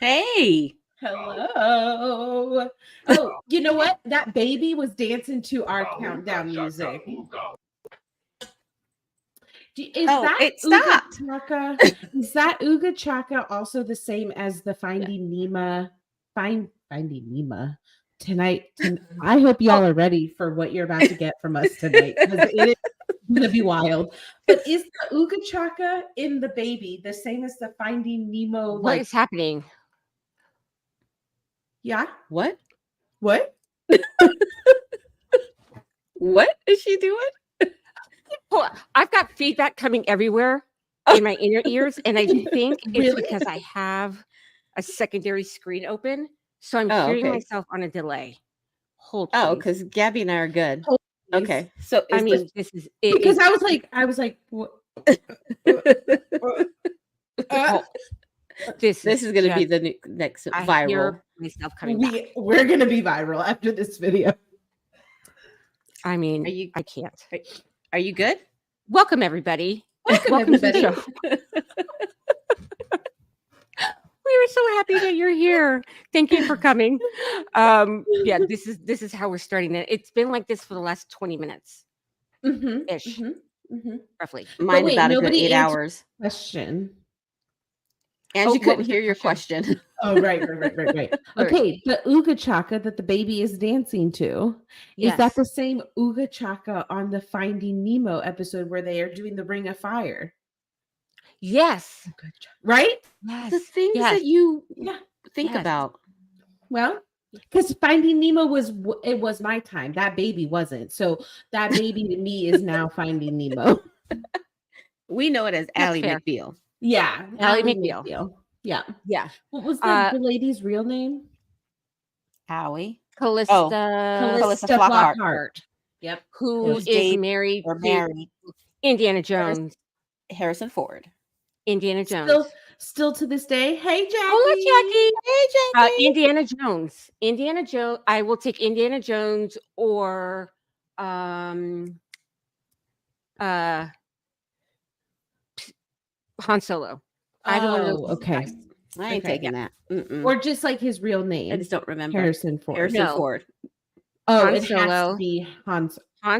Hey. Hello. Oh, you know what? That baby was dancing to our countdown music. It stopped. Chaka? Is that Ooga Chaka also the same as the Finding Nemo? Finding Nemo tonight. I hope y'all are ready for what you're about to get from us tonight because it is going to be wild. But is the Ooga Chaka in the baby the same as the Finding Nemo? What is happening? Yeah. What? What? What is she doing? I've got feedback coming everywhere in my inner ears, and I think it's because I have a secondary screen open, so I'm hearing myself on a delay. Hold, please. Because Gabby and I are good. Okay, so I mean, this is it, because I was like, what? This is going to be the next viral. Hear myself coming back. We're going to be viral after this video. I mean, I can't. Are you good? Welcome, everybody. Welcome everybody. to the show. We are so happy that you're here. Thank you for coming. Yeah, this is how we're starting it. It's been like this for the last 20 minutes ish, roughly. Mine about a good 8 hours. Question. And you couldn't hear your question. Oh, right. Okay, the Ooga Chaka that the baby is dancing to, is that the same Ooga Chaka on the Finding Nemo episode where they are doing the Ring of Fire? Yes. Right? Yes. The things that you think about. Well, because Finding Nemo was my time. That baby wasn't. So that baby to me is now Finding Nemo. We know it as Ally McBeal. Yeah, Ally McBeal. Yeah. What was the lady's real name? Howie. Callista Flockhart. Yep. Who is married to Indiana Jones. Harrison Ford. Indiana Jones. Still to this day. Hey, Jackie. Hello, Jackie. Hey, Jackie. Indiana Jones. Indiana Jones. I will take Indiana Jones or Han Solo. Either one of those. Okay. I ain't taking that. Or just like his real name. I just don't remember. Harrison Ford. Ford. Oh, Han it Solo. has to be Han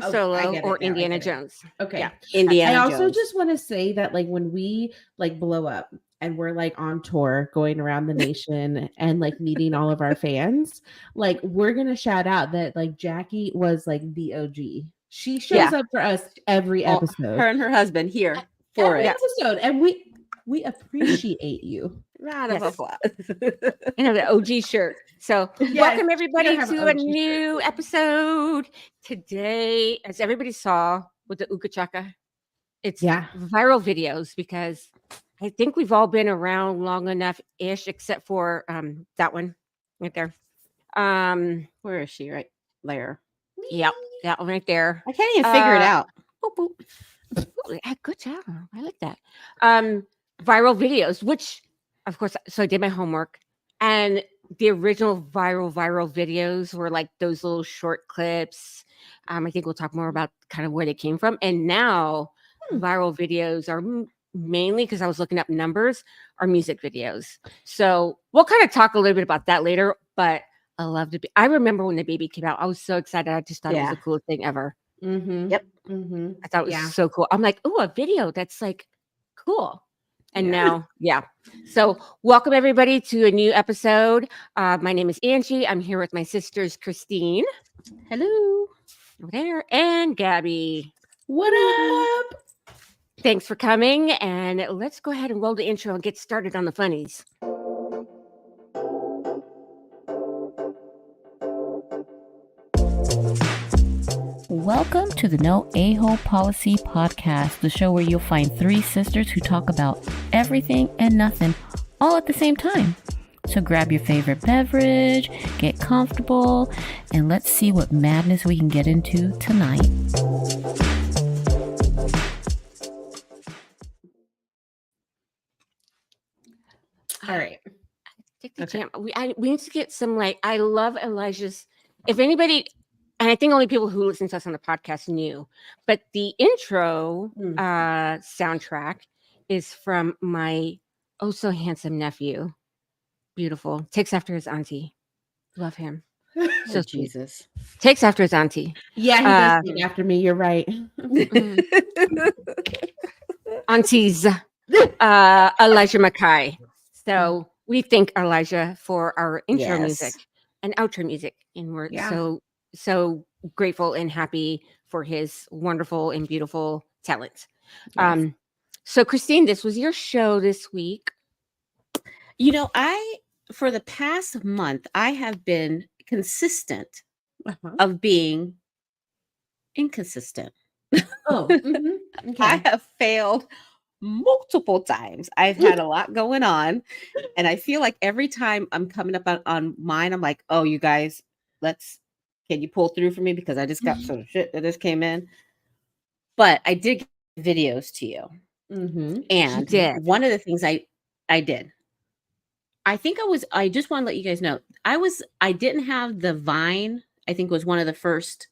Solo or Indiana Jones. Okay. Yeah. Indiana Jones. I also Jones. just want to say that like when we like blow up and we're like on tour going around the nation and like meeting all of our fans, like we're going to shout out that like Jackie was like the OG. She shows up for us every episode. Her and her husband here for every episode. And we appreciate you. Round of applause. You know, the OG shirt. So welcome everybody to a new episode. Today, as everybody saw with the Ooga Chaka, it's viral videos because I think we've all been around long enough-ish, except for that one right there. Where is she? Right there. Yep, that one right there. I can't even figure it out. Boop, boop. Ooh, good job. I like that. Viral videos, which, of course, so I did my homework, and the original viral videos were like those little short clips. I think we'll talk more about kind of where they came from. And now viral videos are mainly, because I was looking up numbers, are music videos. So we'll kind of talk a little bit about that later, but I remember when the baby came out, I was so excited. I just thought it was the coolest thing ever. Yep. I thought it was so cool. I'm like, oh, a video that's like cool. And now, So welcome everybody to a new episode. My name is Angie. I'm here with my sisters, Christine. Hello. Over there. And Gabby. What up? Thanks for coming. And let's go ahead and roll the intro and get started on the funnies. Welcome to the No A-Hole Policy Podcast, the show where you'll find three sisters who talk about everything and nothing all at the same time. So grab your favorite beverage, get comfortable, and let's see what madness we can get into tonight. All right. Take the jam. We need to get some I love Elijah's. If anybody... And I think only people who listen to us on the podcast knew. But the intro soundtrack is from my oh so handsome nephew, Beautiful. Takes after his auntie. Love him. Oh, So sweet. Jesus. Takes after his auntie. Yeah, he does take after me. You're right. Aunties. Elijah Mackay. So we thank Elijah for our intro music and outro music. And we're so grateful and happy for his wonderful and beautiful talent. Yes. So Christine, this was your show this week. You know, for the past month, I have been consistent of being inconsistent. Oh, okay. I have failed multiple times. I've had a lot going on, and I feel like every time I'm coming up on mine, I'm like, oh, you guys, can you pull through for me? Because I just got some shit that just came in. But I did get videos to you. And one of the things I did, I think I just want to let you guys know, I didn't have the Vine. I think was one of the first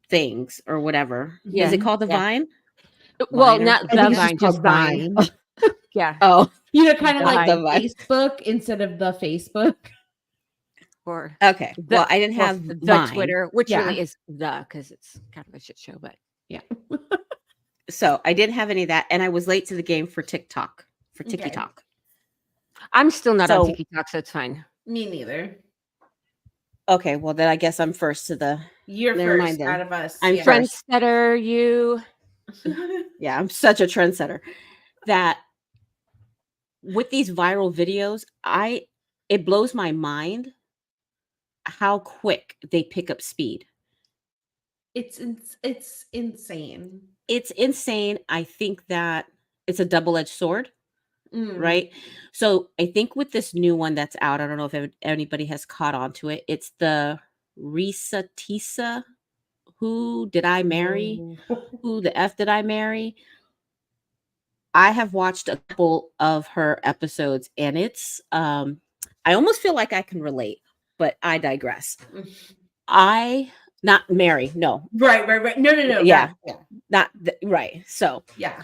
things or whatever. Yeah. Is it called the Vine? Well, Vine not the Vine, just Vine. Yeah. Oh, You know, kind of The like Vine. the Facebook instead of the Facebook. Or okay. Well, I didn't have the Vine. Twitter, which really is because it's kind of a shit show, but yeah. So I didn't have any of that, and I was late to the game for TikTok. TikTok. I'm still not on TikTok, so it's fine. Me neither. Okay, well then I guess I'm first to the. You're Never first mind then. out of us. I'm yeah. first. Trendsetter, you. Yeah, I'm such a trendsetter. That with these viral videos, it blows my mind how quick they pick up speed. It's insane. It's insane. I think that it's a double-edged sword. Right. So I think with this new one that's out, I don't know if anybody has caught on to it. It's the Risa Tisa. Who did I marry? Who the F did I marry? I have watched a couple of her episodes, and it's I almost feel like I can relate, but I digress. Not Mary, no. Right. No. Yeah. Right. So yeah.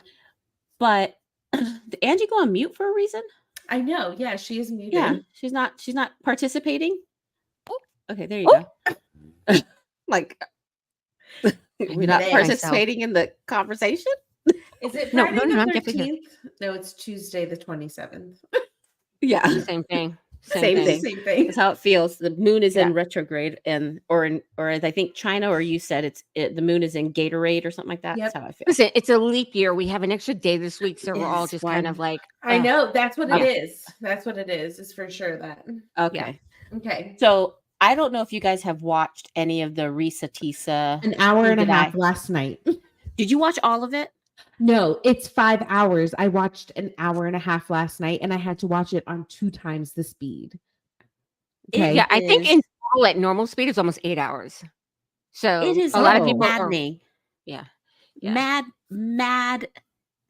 But did Angie go on mute for a reason? I know. Yeah, she is muted. Yeah, she's not participating. Oh, okay, there you go. Like we're not participating in the conversation. Is it No, Friday I'm the definitely 13th? No, it's Tuesday the 27th. Yeah, same thing. Same thing. Same thing. That's how it feels. The moon is in retrograde, or as I think China, or you said the moon is in Gatorade or something like that. Yep. That's how I feel. Listen, it's a leap year. We have an extra day this week, so we're all just kind of like. I know. That's what it is. That's what it is. It's for sure that. Okay. Yeah. Okay. So I don't know if you guys have watched any of the Risa Tisa. An hour and a half last night. Did you watch all of it? No, it's 5 hours. I watched an hour and a half last night, and I had to watch it on 2 times the speed. Okay. Yeah, I think in total at normal speed it's almost 8 hours. So it is a lot of people maddening. Yeah.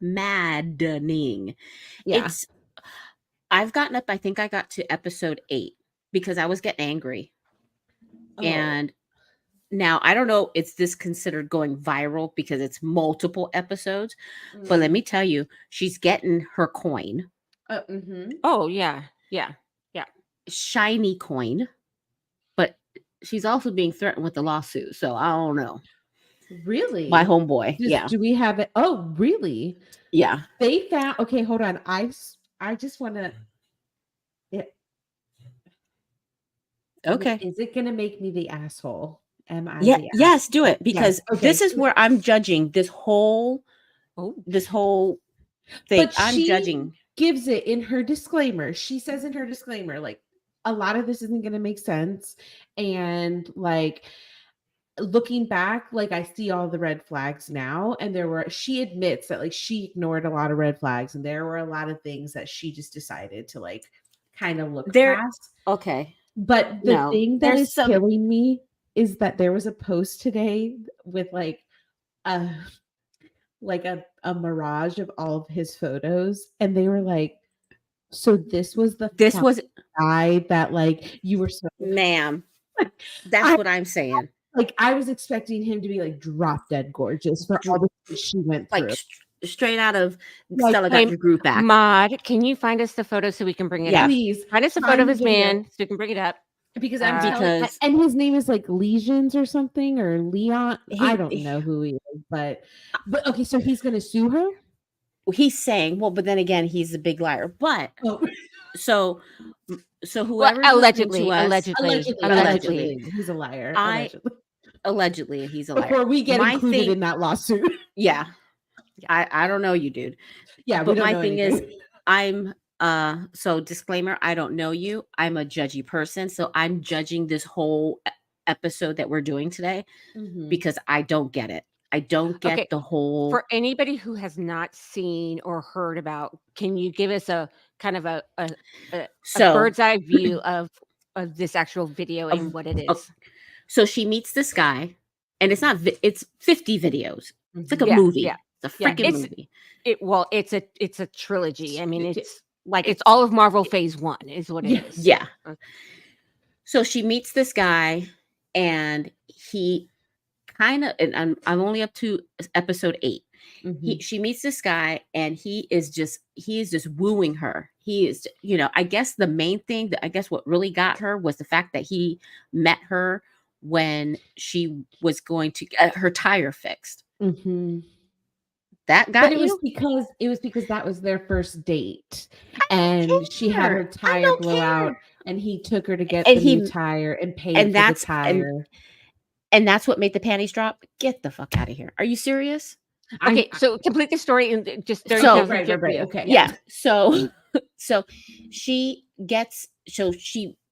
Maddening. Yeah. I've gotten up, I think I got to episode 8 because I was getting angry. And now I don't know, is this considered going viral because it's multiple episodes? But let me tell you, she's getting her coin. Oh, yeah. Shiny coin. But she's also being threatened with the lawsuit. So I don't know. Really? My homeboy. Do we have it? Oh, really? Yeah. They found. Okay, hold on. I just want to. Okay. Is it going to make me the asshole? Am I? Yeah. Yes, do it, because this is where I'm judging this whole thing. But I'm judging. Gives it in her disclaimer. She says in her disclaimer, like, a lot of this isn't going to make sense, and like, looking back, like, I see all the red flags now, and she admits that, like, she ignored a lot of red flags, and there were a lot of things that she just decided to, like, kind of look past. Okay. But the thing that is killing me is that there was a post today with like a mirage of all of his photos, and they were like, so this was guy that, like, you were so, ma'am. That's what I'm saying. Like, I was expecting him to be like drop dead gorgeous for all the things she went through. straight out of Like, Stella got hey, your groove back. Mod, can you find us the photo so we can bring it Yeah. up? please Find us a find photo of the his video. man so we can bring it up. Because I'm telling Because- and his name is like Legions or something or Leon. I He- don't know who he is, but okay, so he's gonna sue her. He's saying, well, but then again, he's a big liar. But Oh, so Well, whoever's allegedly, listening to us, allegedly, he's a liar. allegedly he's a liar. Before we get My included thing- in that lawsuit. Yeah. I don't know you, dude. Yeah, we But don't my know thing anything. is, I'm so disclaimer, I don't know you. I'm a judgy person, so I'm judging this whole episode that we're doing today Mhm. because I don't get it. I don't get Okay, the whole for anybody who has not seen or heard about, can you give us a kind of a so bird's eye view of this actual video and Of- what it of- is? so she meets this guy, and it's not it's 50 videos. It's like a Yeah, movie. yeah. It's a Yeah, freaking it's- movie. It's a trilogy. I mean, it's like it's all of Marvel Phase 1 is what it is. Yeah. Okay. So she meets this guy, and he kind of, and I'm only up to episode 8. Mhm. She meets this guy, and he is just wooing her. He is, I guess the main thing that I guess what really got her was the fact that he met her when she was going to get her tire fixed. Mhm. That got But it you? was because that was their first date, and she had her care. I tire don't blow out, care. and he took her to get And the new tire and paid and for that's- the tire. And that's what made the panties drop. Get the fuck out of here. Are you serious? Okay, so complete the story in just 30 So- seconds. right. Okay. Yeah. So she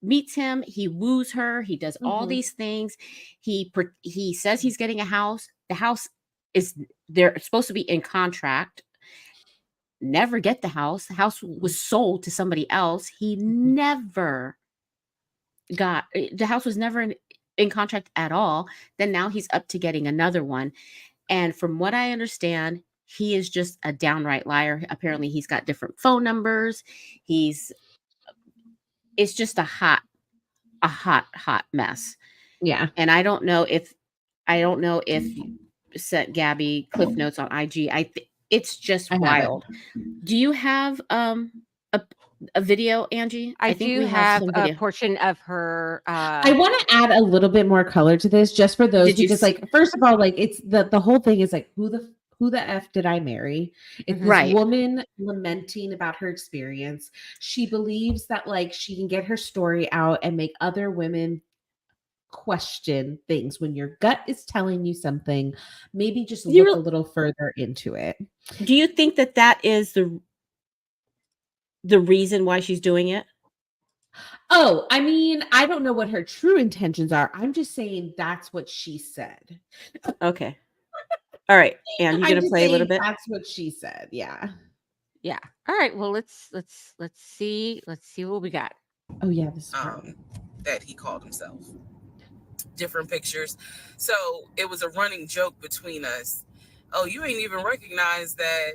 meets him, he woos her, he does all Mhm. these things. He says he's getting a house. The house is they're supposed to be in contract. Never get the house. The house was sold to somebody else. He never got the house was never in contract at all. Then now he's up to getting another one. And from what I understand, he is just a downright liar. Apparently, he's got different phone numbers. It's just a hot mess. Yeah. And I don't know if you sent Gabby Cliff Notes on IG. It's just I have it. wild. Do you have a video, Angie? I think do we have some a video. portion of her. I want to add a little bit more color to this just for those Did you because see- like first of all like it's the whole thing is like who the F did I marry? It's this Right. woman lamenting about her experience. She believes that like she can get her story out and make other women question things when your gut is telling you something. Maybe just You look re- a little further into it. Do you think that is the reason why she's doing it? Oh, I mean, I don't know what her true intentions are. I'm just saying that's what she said. Okay. All right. And you're I'm gonna just play a little saying bit. That's what she said. Yeah. Yeah. All right. Well, let's see what we got. Oh yeah, this is part that he called himself. Different pictures. So it was a running joke between us. Oh, you ain't even recognize that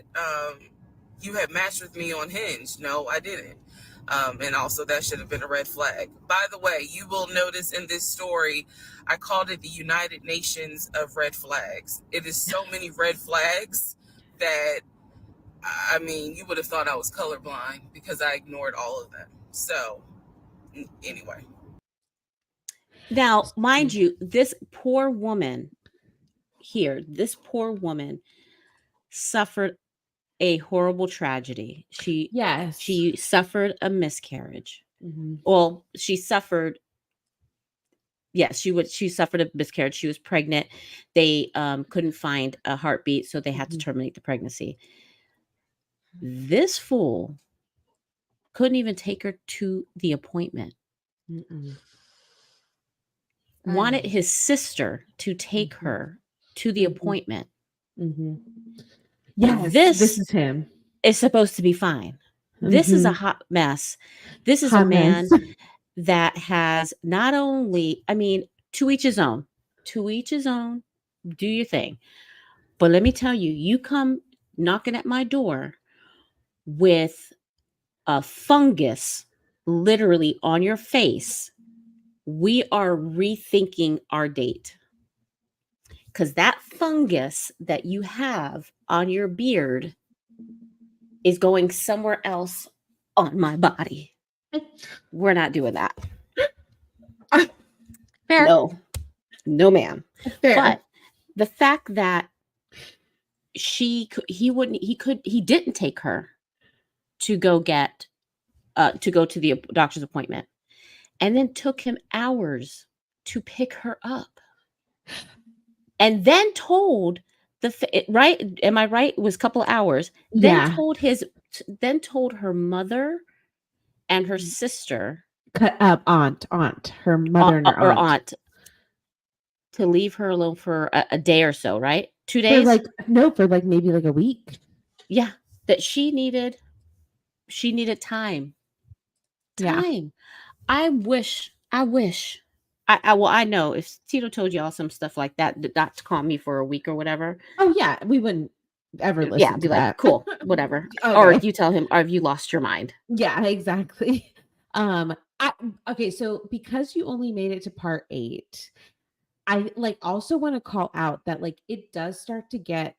you had matched with me on Hinge. No, I didn't. And also that should have been a red flag. By the way, you will notice in this story, I called it the United Nations of red flags. It is so many red flags that, I mean, you would have thought I was colorblind because I ignored all of them. So anyway. Now, mind you, this poor woman suffered a horrible tragedy. She suffered a miscarriage. Mm-hmm. Well, she suffered a miscarriage. She was pregnant. They couldn't find a heartbeat, so they had to terminate the pregnancy. This fool couldn't even take her to the appointment. Wanted his sister to take her to the appointment. Yes, this is him. Is supposed to be fine. This is a hot mess. This is a man that has not only, I mean, to each his own. To each his own. Do your thing. But let me tell you, you come knocking at my door with a fungus literally on your face, we are rethinking our date. because that fungus that you have on your beard is going somewhere else on my body. We're not doing that. Fair. No, ma'am. Fair. But the fact that he didn't take her to go to the doctor's appointment, and then took him hours to pick her up, and then told right? Am I right? It was a couple of hours. Yeah. Then told her mother and her sister, aunt, her mother and her aunt, to leave her alone for a day or so, right? 2 for days? for maybe like a week. Yeah, that she needed time. Yeah. Time. I wish. I know if Tito told y'all some stuff like that, not to call me for a week or whatever. Oh yeah, we wouldn't ever listen. Yeah, to be like, that. cool, whatever. Oh, or no. you tell him, or have you lost your mind? Yeah, exactly. Okay, so because you only made it to part 8, I also want to call out that it does start to get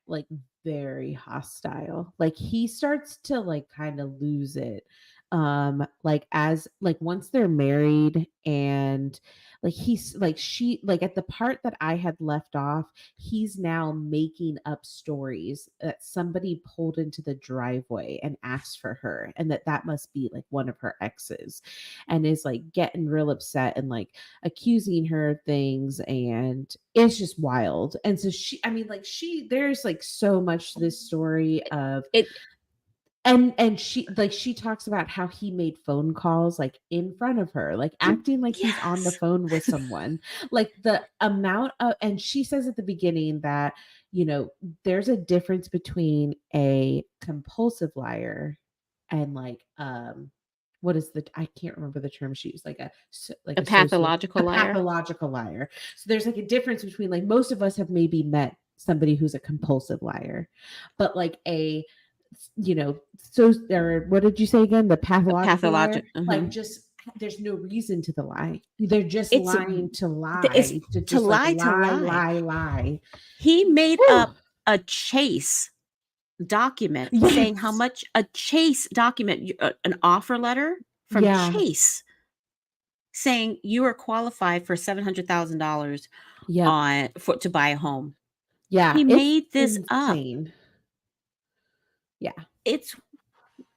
very hostile. He starts to kind of lose it. As once they're married, and he's she at the part that I had left off, he's now making up stories that somebody pulled into the driveway and asked for her, and that must be one of her exes, and is getting real upset and accusing her of things, and it's just wild. And so there's so much to this story of It. And she talks about how he made phone calls in front of her, acting like he's on the Yes. phone with someone. The amount of, and she says at the beginning that there's a difference between a compulsive liar and what is I can't remember the term she used, a pathological liar. Pathological liar. So there's a difference between most of us have maybe met somebody who's a compulsive liar, but a what did you say again? The pathological liar? Just there's no reason to the lie. They're just lying to lie. To lie. He made up a Chase document saying how much an offer letter from Chase saying you are qualified for $700,000 to buy a home. Yeah, he made this insane. up. Yeah, it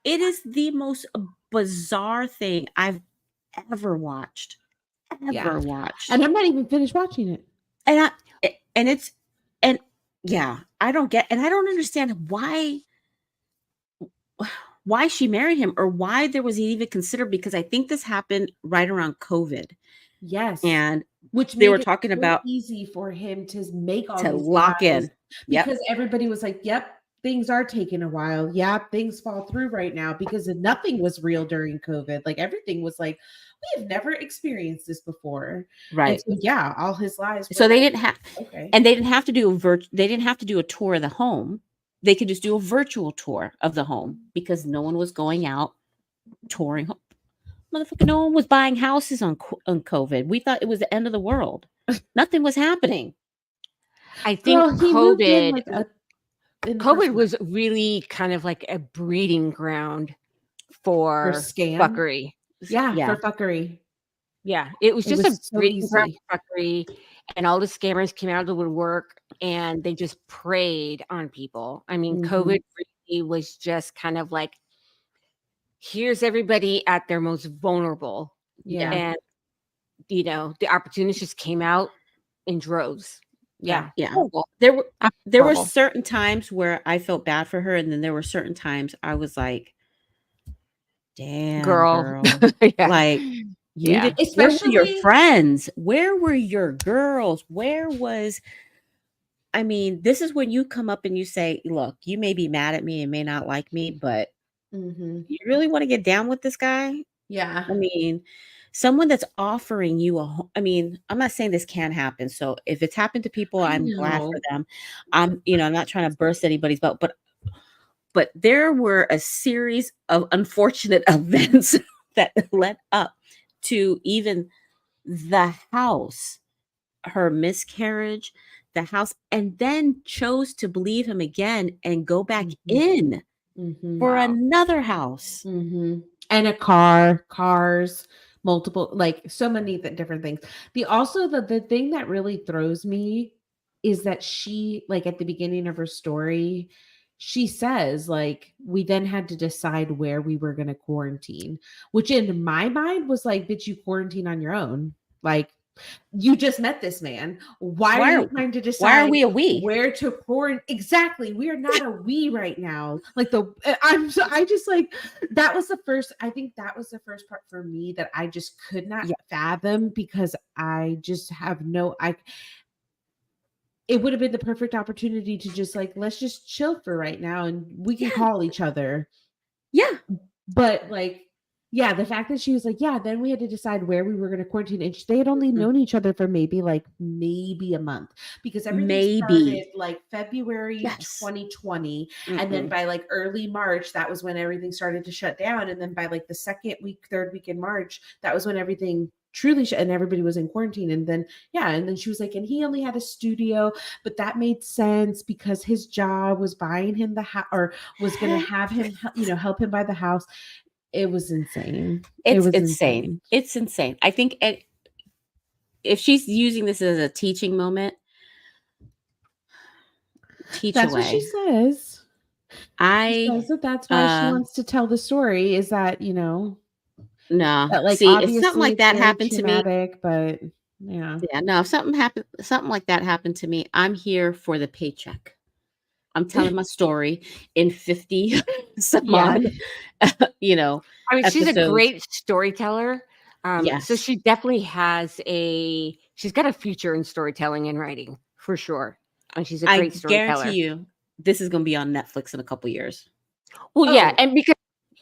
is the most bizarre thing I've ever watched. And I'm not even finished watching it. I don't understand why she married him, or why there was even considered, because I think this happened right around COVID. Yes. And which they were talking about easy for him to make all to these lock lies, in. because everybody was like, yep, things are taking a while. Yeah, things fall through right now, because nothing was real during COVID. Everything was we have never experienced this before. Right. And so, all his lies. So they didn't have, okay. And they didn't have to do they didn't have to do a tour of the home. They could just do a virtual tour of the home, because no one was going out touring home. Motherfucker, no one was buying houses on COVID. We thought it was the end of the world. Nothing was happening. I think COVID was really kind of like a breeding ground for scam fuckery. For fuckery. Yeah, it was just a breeding ground for fuckery, and all the scammers came out of the woodwork, and they just preyed on people. I mean, COVID really was just kind of here's everybody at their most vulnerable. Yeah. And, the opportunities just came out in droves. Yeah. Horrible. There were certain times where I felt bad for her, and then there were certain times I was like, damn, girl. You did, especially where were your friends? Where were your girls? This is when you come up and you say, look, you may be mad at me and may not like me, but you really want to get down with this guy? Yeah. Someone that's offering you I'm not saying this can't happen. So if it's happened to people, I'm glad for them. I'm not trying to burst anybody's bubble, but there were a series of unfortunate events that led up to even the house, her miscarriage, the house and then chose to believe him again and go back Mhm. in for another house. And a cars, multiple, like so many different things. The thing that really throws me is that she, like at the beginning of her story, she says like we then had to decide where we were going to quarantine, which in my mind was like, bitch, you quarantine on your own. Like, you just met this man. Why are you trying to decide? Why are we a we? Where to quarantine? Exactly. We are not a we right now. Like I just like, that was the first, I think that was the first part for me that I just could not fathom, because I just have it would have been the perfect opportunity to just like, let's just chill for right now and we can call each other. Yeah. But like, yeah, the fact that she was like, yeah, then we had to decide where we were going to quarantine. And they had only known each other for maybe a month, because everything started like February 2020. And then by like early March, that was when everything started to shut down. And then by like the third week in March, that was when everything truly shut and everybody was in quarantine. And then, and then she was like, and he only had a studio, but that made sense because his job was buying him the house, or was going to have him, help him buy the house. It was insane. It's insane. It's insane. I think if she's using this as a teaching moment, that's what she says. She says that's why she wants to tell the story, is that, no. That, like, see, if something like that happened to me, but no, if something like that happened to me, I'm here for the paycheck. I'm telling my story in 50 some odd, I mean, she's a episodes. great storyteller. So she definitely she's got a future in storytelling and writing for sure. And she's a great storyteller. I guarantee you this is going to be on Netflix in a couple years. Well, yeah. And because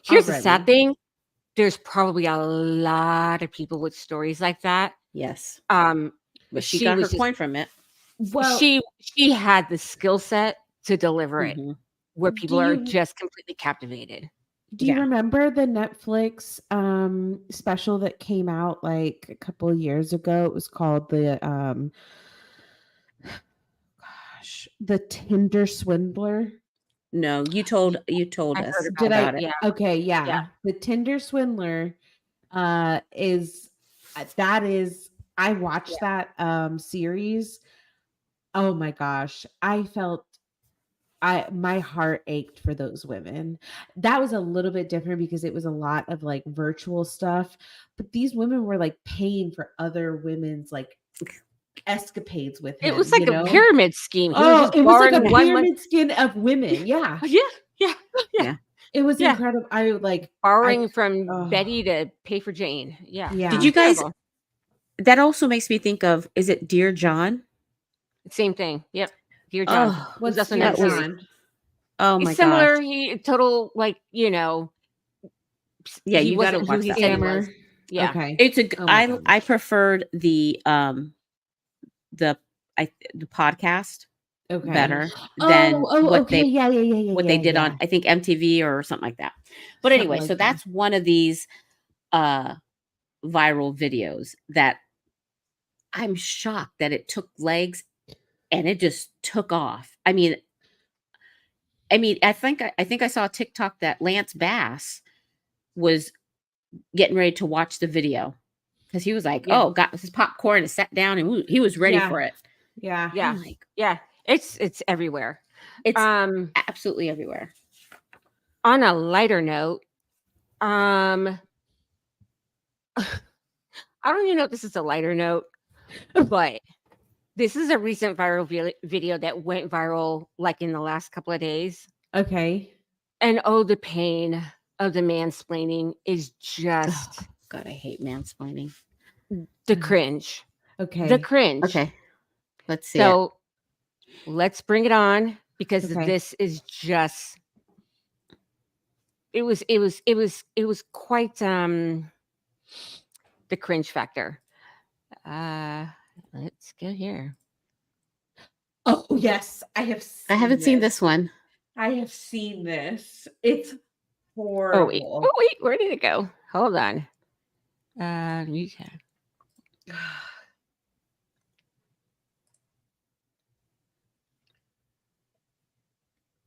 here's the sad thing. There's probably a lot of people with stories like that. Yes. But she got her point from it. Well, she had the skill set to deliver it, where people are just completely captivated. Do you remember the Netflix special that came out like a couple of years ago? It was called the Tinder Swindler. No, you told us about it. Yeah. Okay, yeah. The Tinder Swindler is I watched that series. Oh my gosh. I felt my heart ached for those women. That was a little bit different because it was a lot of like virtual stuff, but these women were like paying for other women's like escapades with him. It was like a pyramid scheme. It was like a pyramid scheme of women. Yeah. Yeah. It was incredible. I like borrowing from Betty to pay for Jane. Yeah. Did you guys? That also makes me think of, is it Dear John? Same thing. Yep. Dear John. What's Dear John? Oh my god. Similar. He total like you got to watch that. Scammer. Yeah. Okay. It's I preferred the podcast better than what they did on, I think, MTV or something like that. But anyway, so that's one of these viral videos that I'm shocked that it took legs and it just took off. I mean, I think I saw a TikTok that Lance Bass was getting ready to watch the video because he was like, got his popcorn and sat down and he was ready for it. Yeah. Yeah. It's everywhere. It's absolutely everywhere. On a lighter note, I don't even know if this is a lighter note, but this is a recent viral video that went viral like in the last couple of days. Okay. And the pain of the mansplaining is just God, I hate mansplaining. The cringe. Okay. The cringe. Okay. Let's see. So let's bring it on because this is just it was quite the cringe factor. Let's go here. Oh yes, I haven't seen this one. I have seen this. It's horrible. Oh wait, where did it go? Hold on.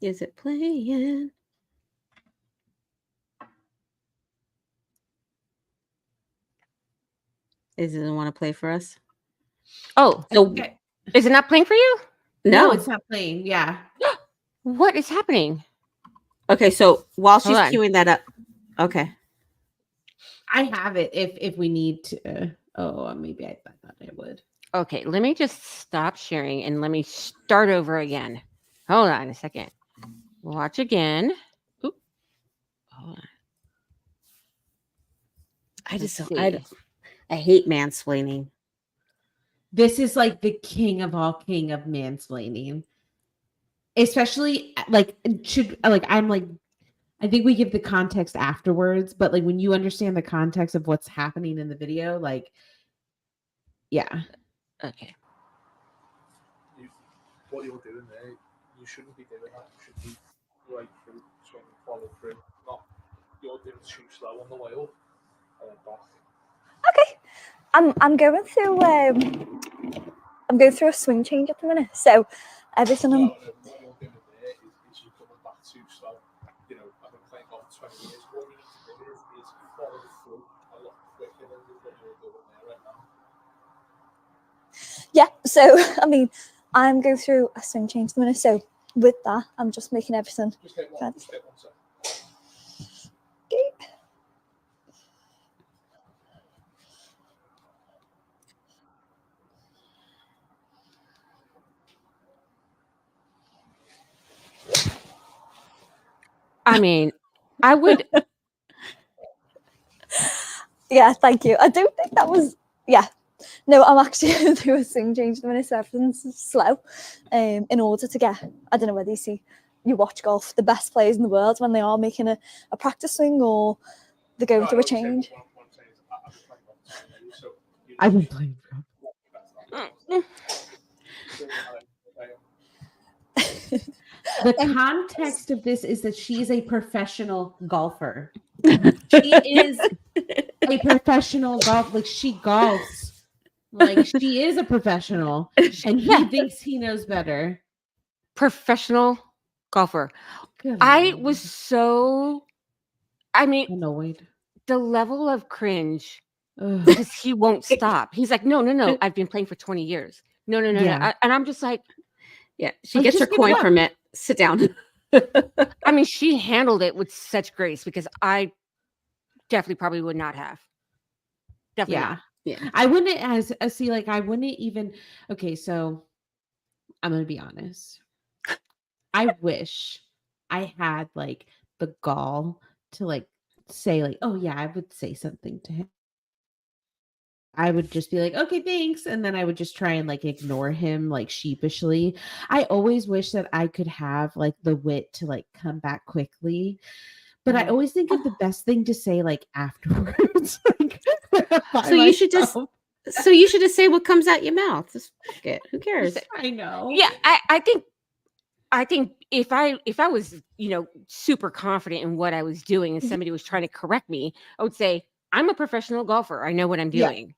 Is it playing? Is it want to play for us? Oh, So Okay. is it not playing for you? No, no. it's not playing. Yeah. What is happening? Okay, so while she's Hold on. queuing that up, okay. I have it if we need to. Maybe I thought I would. Okay, let me just stop sharing and let me start over again. Hold on a second. Watch again. Oop. Hold on. I just Let's don't, see. I hate mansplaining. This is like the king of mansplaining. Especially like I think we give the context afterwards, but like when you understand the context of what's happening in the video, like yeah. Okay. What you're doing there, you shouldn't be doing that. You should be right through, swing, follow through. Not you're doing too slow on the way up and then back. Okay, I'm going through a swing change at the minute, so everything I'm. No, what you're doing there is you're coming back too slow. You know, I've been playing golf 20 years. What you need to do is follow through a lot quicker than what you're doing there right now. Yeah, so I mean, I'm going through a swing change at the minute, so with that, I'm just making everything. Just hit one second. Okay. I mean, I would. Yeah, thank you. I don't think that was. Yeah, no, I'm actually going through a swing change at the minute, so everything's slow. In order to get, I don't know whether you watch golf, the best players in the world when they are making a practice swing or they're going through a change. I've been playing. The context of this is that she is a professional golfer. She is a professional golf. Like she golfs. Like she is a professional, and he thinks he knows better. Professional golfer. Good I Lord. was so. I mean, annoyed. the level of cringe Ugh. because he won't stop. He's like, no. I've been playing for 20 years. No. Yeah. And I'm just like, Yeah, she Like, gets her just give it coin up. from it. Sit down. I mean, she handled it with such grace because I definitely probably would not have. Definitely Yeah. not. Yeah. I wouldn't I wouldn't even. Okay, so I'm gonna be honest. I wish I had like the gall to like say like, oh yeah, I would say something to him. I would just be like, okay, thanks. And then I would just try and like ignore him like sheepishly. I always wish that I could have like the wit to like come back quickly. But I always think of the best thing to say like afterwards. Like, by So you should just myself. say what comes out your mouth. Just fuck it. Who cares? I know. Yeah, I think if I was, super confident in what I was doing and somebody was trying to correct me, I would say, I'm a professional golfer. I know what I'm Yeah. doing.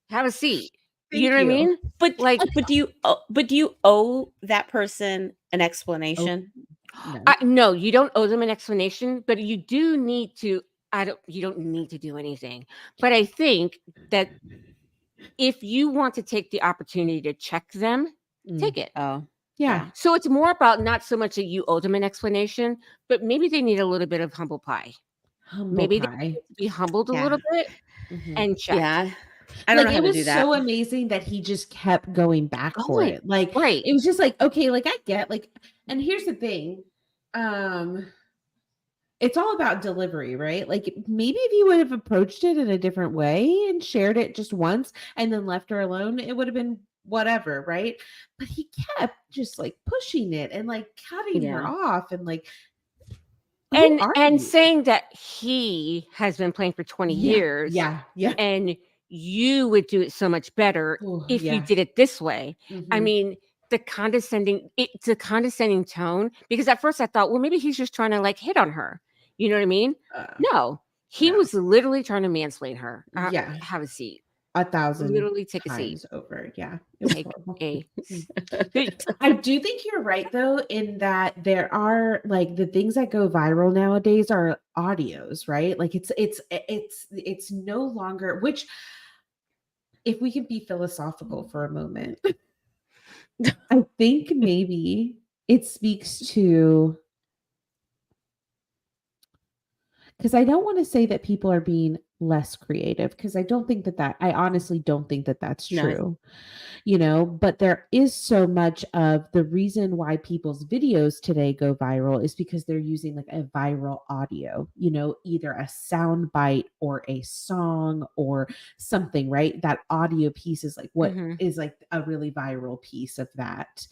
Have a seat. Thank You know what I you. mean? But Like, but do you owe that person an explanation? No. no, you don't owe them an explanation, but you do need to. You don't need to do anything. But I think that if you want to take the opportunity to check them, take it. Oh, Yeah. So it's more about not so much that you owe them an explanation, but maybe they need a little bit of humble pie. Humble Maybe they pie. need to be humbled a Yeah. little bit Mhm. and check. yeah. I don't know how it to was do that. so amazing that he just kept going back for Going, it. Like right. it was just like, okay, like I get like, and here's the thing. It's all about delivery, right? Like maybe if you would have approached it in a different way and shared it just once and then left her alone, it would have been whatever, right? But he kept just like pushing it and like cutting her Yeah. off and like who are and you? saying that he has been playing for 20 years Yeah. and you would do it so much better Ooh, if you yeah. did it this way. I Mhm. mean, it's a condescending tone because at first I thought, well, maybe he's just trying to like hit on her. You know what I mean? No, he no. was literally trying to mansplain her. Yeah. Have a seat. 1,000 Literally take a seat. times over. Yeah. It was Take horrible. a I do think you're right though, in that there are like the things that go viral nowadays are audios, right? Like it's no longer, which if we can be philosophical for a moment, I think maybe it speaks to, because I don't want to say that people are being less creative, because I honestly don't think that that's No. true, but there is so much of the reason why people's videos today go viral is because they're using like a viral audio, either a sound bite or a song or something, right? That audio piece is like what is like a really viral piece of that.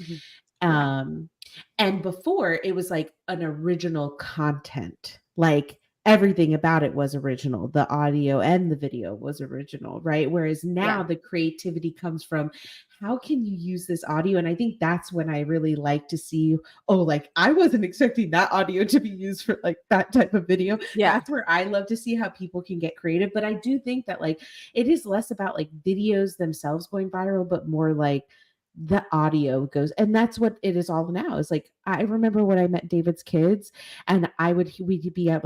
And before it was like an original content, like everything about it was original. The audio and the video was original, right? Whereas now the creativity comes from how can you use this audio? And I think that's when I really like to see, like I wasn't expecting that audio to be used for like that type of video. Yeah. That's where I love to see how people can get creative. But I do think that like it is less about like videos themselves going viral, but more like the audio goes, and that's what it is all now. Is like I remember when I met David's kids, and we'd be at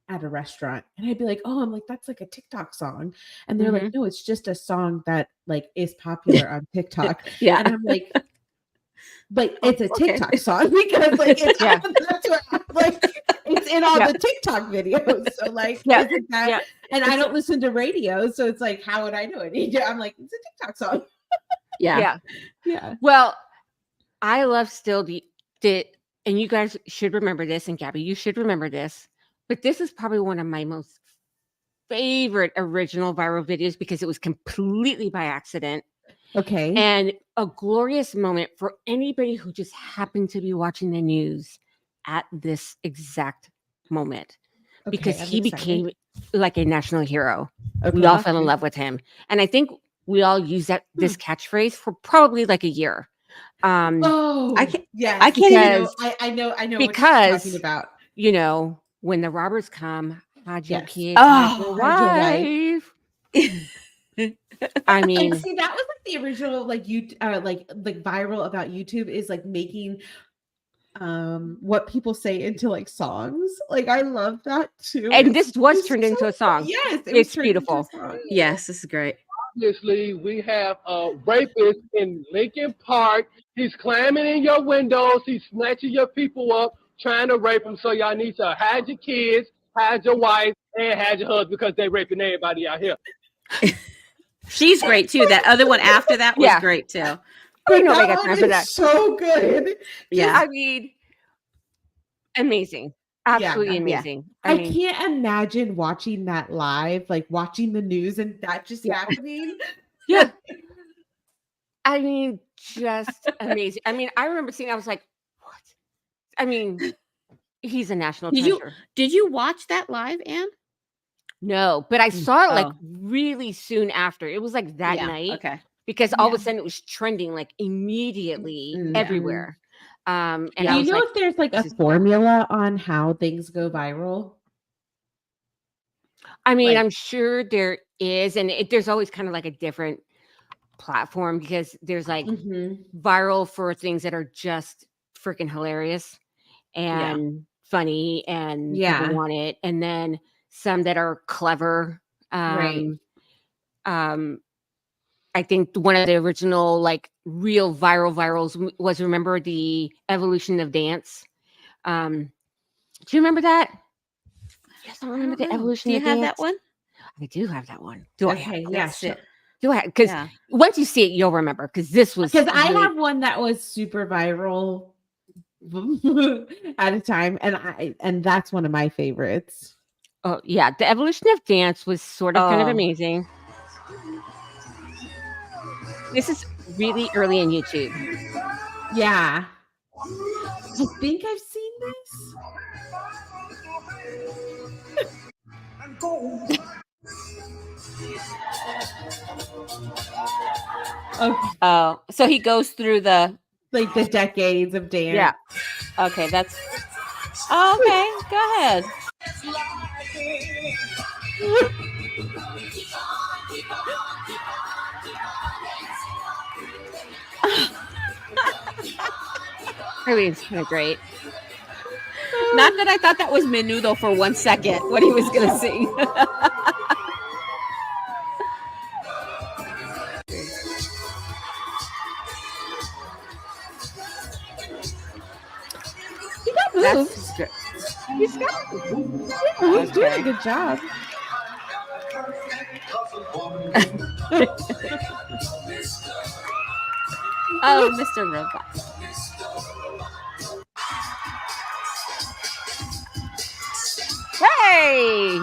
at a restaurant, and I'd be like, I'm like, that's like a TikTok song, and they're like, no, it's just a song that like is popular on TikTok. Yeah. And I'm like, but it's a TikTok song because like it's that's what, like it's in all the TikTok videos. So like isn't that, and I don't listen to radio, so it's like, how would I know it? I'm like, it's a TikTok song. Yeah. Well, I love still the and you guys should remember this, and Gabby, you should remember this, but this is probably one of my most favorite original viral videos because it was completely by accident. Okay. And a glorious moment for anybody who just happened to be watching the news at this exact moment. Okay, Because I'm he excited. became like a national hero. Okay. We all fell in love with him. And I think we all used this catchphrase for probably like a year. I can't because- I know because- what you're talking about. When the robbers come, hide your Yes. kids, Oh, hide your hide your wife. I mean, And see, that was like the original, like you, like viral about YouTube is like making what people say into like songs. Like I love that too. and this was It's turned into a song. Yes, it It's was turned into a beautiful. song. Yes, this is great. Obviously, we have a rapist in Lincoln Park. He's climbing in your windows. He's snatching your people up, trying to rape them. So y'all need to hide your kids, hide your wife, and hide your husband because they raping everybody out here. She's great too. That other one after that was great too. You know, That they got one time for is that. so good. Yeah. I mean, amazing. Absolutely Yeah. amazing. I mean, can't imagine watching that live, like watching the news and that just happening. yeah. I mean, just amazing. I mean, I remember seeing, I was like, what? I mean, he's a national Did you- treasure. Did you watch that live, Anne? No, but I saw it like Oh. really soon after. It was like that night Okay. because all of a sudden it was trending like immediately everywhere. And Do I you was know like, if there's like a this is- formula on how things go viral? I mean, like- I'm sure there is, and there's always kind of like a different platform because there's like viral for things that are just freaking hilarious and funny and people want it, and then some that are clever. Right. I think one of the original like real virals was, remember the evolution of dance? Do you remember that? You guys don't remember the evolution Do you of have dance? that one? I do have that one. Do I have Okay, it? yeah, Let's see. Do I? Because once you see it, you'll remember. Because this was Because I really- have one that was super viral at a time, and that's one of my favorites. Oh yeah, the evolution of dance was sort of kind of Oh. amazing. This is really early in YouTube. Yeah, I think I've seen this. Okay, Oh, so he goes through the. like the decades of dance. Yeah. Okay, that's. Oh, okay, go ahead. I mean, it's kind of great. Not that I thought that was Menudo for 1 second, what he was gonna sing. He got moved. That's good. He's doing a good job. Oh, Mr. Robot. Hey!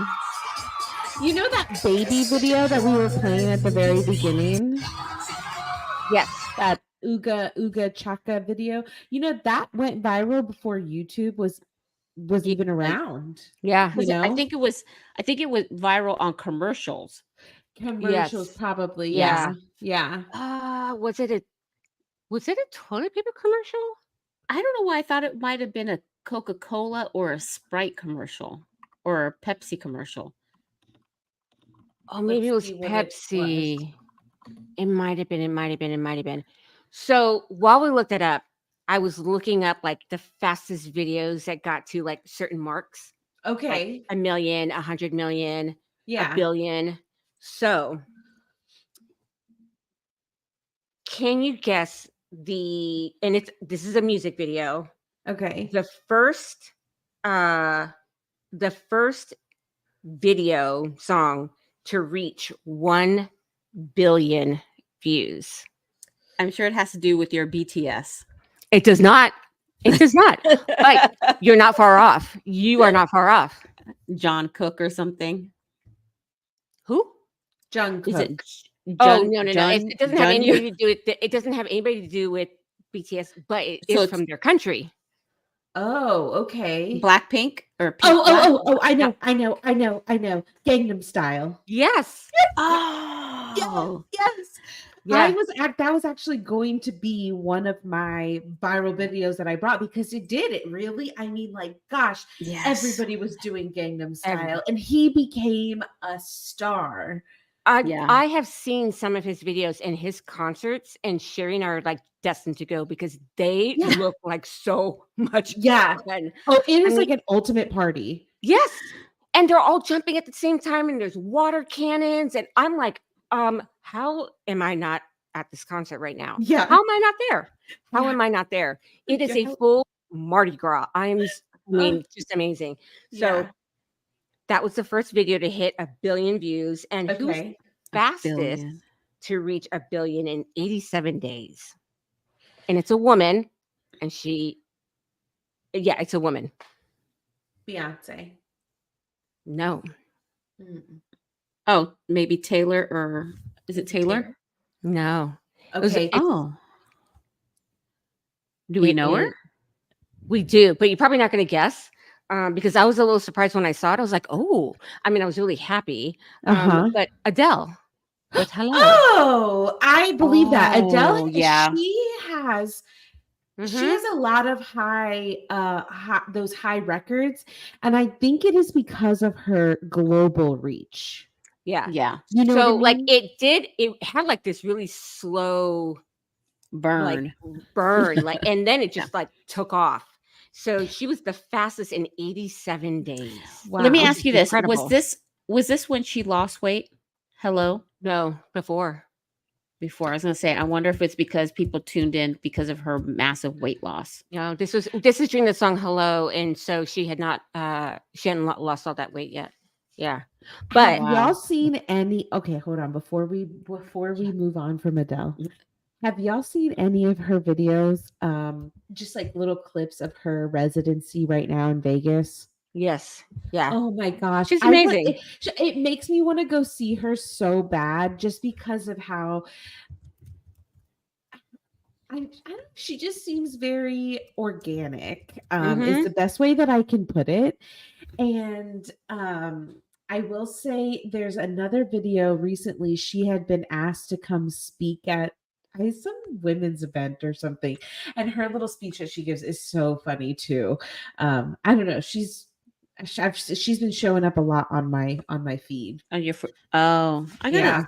You know that baby video that we were playing at the very beginning? Yes. That Ooga Chaka video. You know that went viral before YouTube was even around. Yeah. You know? I think it was viral on commercials. Commercials, Yes. probably. Yeah. Yeah. Was it a toilet paper commercial? I don't know why I thought it might have been a Coca-Cola or a Sprite commercial or a Pepsi commercial. Oh, maybe Let's it see was what it was. Pepsi. It might have been. So while we looked it up, I was looking up like the fastest videos that got to like certain marks. Okay. Like 1 million, 100 million, Yeah. 1 billion. So can you guess this is a music video. Okay. The first video song to reach 1 billion views. I'm sure it has to do with your BTS. It does not. But you're not far off. You are not far off. John Cook or something. Who? Jungkook. Is it? No. It doesn't have anybody to do with. It doesn't have anybody to do with BTS, but it So is it's- from their country. Oh, okay. Blackpink or Pink Oh, I know. Gangnam Style. Yes. Oh, Yes. Yeah. That was actually going to be one of my viral videos that I brought because it really, I mean, like, gosh, yes. everybody was doing Gangnam Style and he became a star. I have seen some of his videos and his concerts, and Sherry and I are like destined to go because they look like so much fun. Oh, it is like an ultimate party. Yes. And they're all jumping at the same time, and there's water cannons, and I'm like, how am I not at this concert right now? Yeah. How am I not there? How am I not there? It is a full Mardi Gras. Just amazing. So that was the first video to hit 1 billion views, and who's fastest to reach 1 billion in 87 days? And it's a woman, and it's a woman. Beyonce. No. Oh, maybe Taylor, or is it Taylor? No. Okay. Do we know her? We do, but you're probably not going to guess because I was a little surprised when I saw it. I was like, oh, I mean, I was really happy. But Adele with Hello. Oh, I believe that. Adele, yeah. she has a lot of high those high records, and I think it is because of her global reach. Yeah. You know, so what I like mean? it had like this really slow burn, like, and then it just like took off. So she was the fastest in 87 days. Wow. Let me ask you this: was this when she lost weight? Hello? No, before. I was going to say, I wonder if it's because people tuned in because of her massive weight loss. No, this is during the song Hello, and so she hadn't lost all that weight yet. Yeah. But have y'all seen any hold on before we move on from Adele. Have y'all seen any of her videos? Just like little clips of her residency right now in Vegas. Yes. Yeah. Oh my gosh. She's amazing. It makes me want to go see her so bad just because of how she just seems very organic. Is the best way that I can put it. And I will say there's another video recently. She had been asked to come speak at some women's event or something, and her little speech that she gives is so funny too. I don't know. She's been showing up a lot on my feed. On your I gotta. Yeah.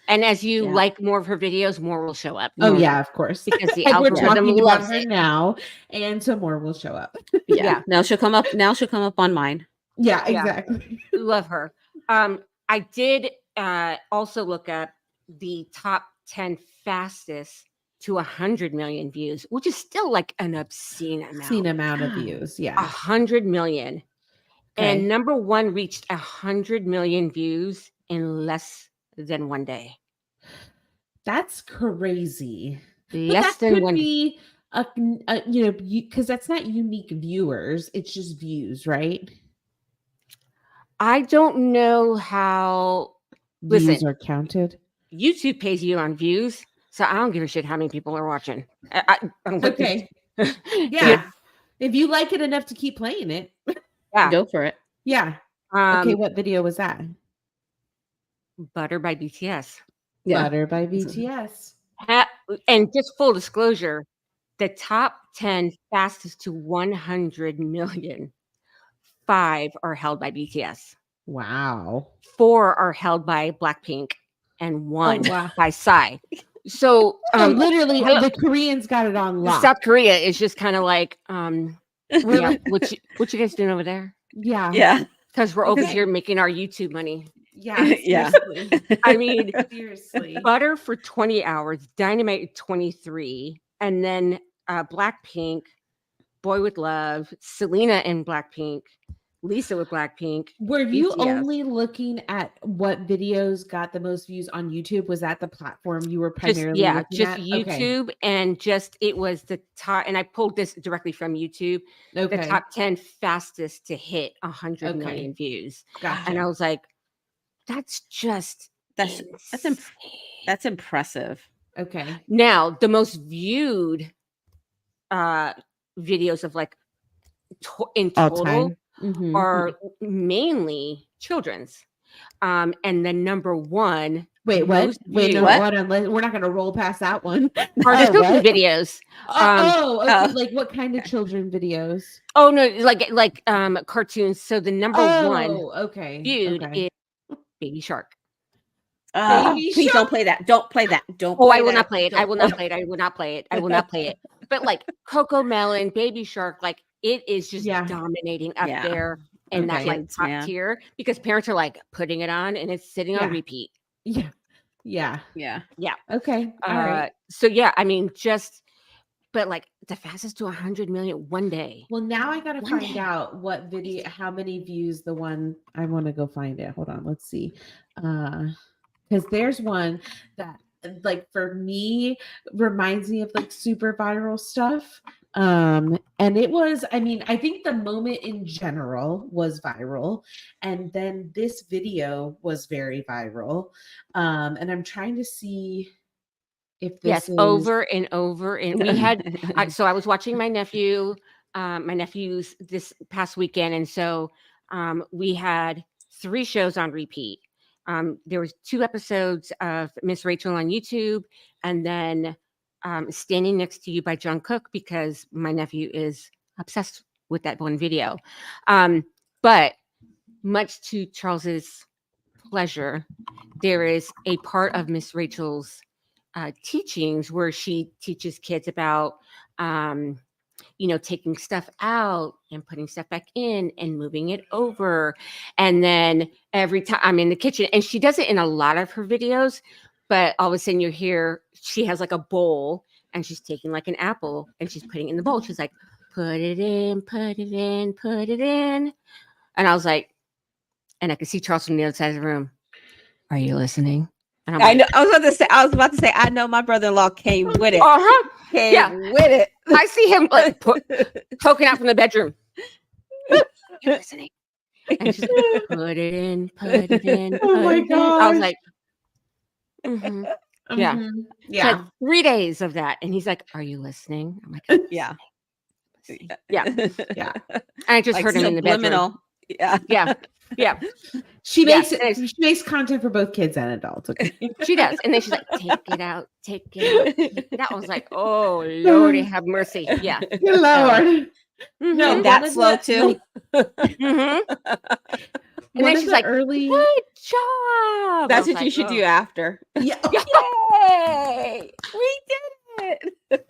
And as you Yeah. like more of her videos, more will show up. Oh More- yeah, of course. because the And we're algorithm talking about loves her it. now, and some more will show up. Yeah. Now she'll come up. Now she'll come up on mine. Yeah, Yeah. exactly. Love her. I did also look up the top 10 fastest to 100 million views, which is still like an obscene amount. of views. Yeah. 100 million. Okay. And number one reached 100 million views in less than 1 day. That's crazy. Less But that than could 1 day. be because that's not unique viewers. It's just views, right? I don't know how Views Listen. are counted. YouTube pays you on views, so I don't give a shit how many people are watching. I don't like this. Okay. Yeah. If you like it enough to keep playing it. Yeah. Go for it. Yeah. Okay, Um, what video was that? Butter by BTS. Yeah. Butter by BTS. And just full disclosure, the top 10 fastest to 100 million, 5 are held by BTS. Wow. 4 are held by Blackpink, and 1 wow. by Psy. So literally, hello- the Koreans got it on lock. South Korea is just kind of like, Really? yeah, what you guys doing over there? Yeah. Yeah. Because we're over Okay. here making our YouTube money. Yeah. Yeah. Seriously. I mean, Seriously. Butter for 20 hours, Dynamite 23, and then Blackpink, Boy with Love, Selena in Blackpink, Lisa with Blackpink. Were you BTS. only looking at what videos got the most views on YouTube? Was that the platform you were Just primarily yeah, looking just at? YouTube, and just it was the top. And I pulled this directly from YouTube. Okay. The top 10 fastest to hit 100 Okay. million views, Gotcha. and I was like, that's just That's insane. that's impressive. Okay. Now the most viewed videos of like in All total time. Mhm. are mainly children's. And then number one, Wait, what? most Wait, no, viewed- What? what? Unless we're not going to roll past that one. are the Oh, children what? videos. Okay. Like what kind of children videos? Oh no, like cartoons. So the number one okay. viewed Okay. is Baby Shark. Baby Please Shark. don't play that. Don't play that. Don't. Oh, play I will that. not play it. I Don't- will not play it. I will not play it. I will not play it. But like Coco Melon, Baby Shark, like it is just Yeah. dominating up Yeah. there in that Okay. like Kids, top man. tier because parents are like putting it on and it's sitting on Yeah. repeat. Yeah. Yeah. Yeah. Okay. All right. So yeah, I mean, but like the fastest to 100 million 1 day. Well, now I gotta One find day. out what video, how many views the one. I want to go find it. Hold on, let's see. Because there's one that, like, for me, reminds me of like super viral stuff. And it was, I mean, I think the moment in general was viral, and then this video was very viral. And I'm trying to see if this Yes, is over and over. And we had so I was watching my nephews this past weekend, and so we had 3 shows on repeat. There was 2 episodes of Miss Rachel on YouTube, and then Standing Next to You by John Cook, because my nephew is obsessed with that one video. But much to Charles's pleasure, there is a part of Miss Rachel's teachings where she teaches kids about taking stuff out and putting stuff back in and moving it over. And then every time I'm in the kitchen, and she does it in a lot of her videos, but all of a sudden you hear she has like a bowl and she's taking like an apple and she's putting it in the bowl. She's like, put it in, put it in, put it in. And I was like, and I could see Charles from the other side of the room. Are you listening? And I'm I like, know. I was about to say. I know my brother-in-law came with it. uh-huh. Came yeah. with it. I see him like poking out from the bedroom. You're listening. And she's like, put it in, put it in. Oh my put it in. I was gosh. like, mhm. Yeah. Mhm. So Yeah. 3 days of that. And he's like, are you listening? I'm like, "I'm Yeah. listening." Yeah. Yeah. And I just Like heard him in the bedroom. subliminal. Yeah. Yeah. Yeah. She Yeah, makes and she makes content for both kids and adults. Okay. She does. And then she's like, take it out, take it out, take it out. I was like, oh, Lordy, have mercy. Yeah. Good Lord. No, And one that's of slow the, too. Mhm. And one then of she's the like, early. "Good job." I That's was what you like, should do "Oh, after. Yeah. Yay! We did it.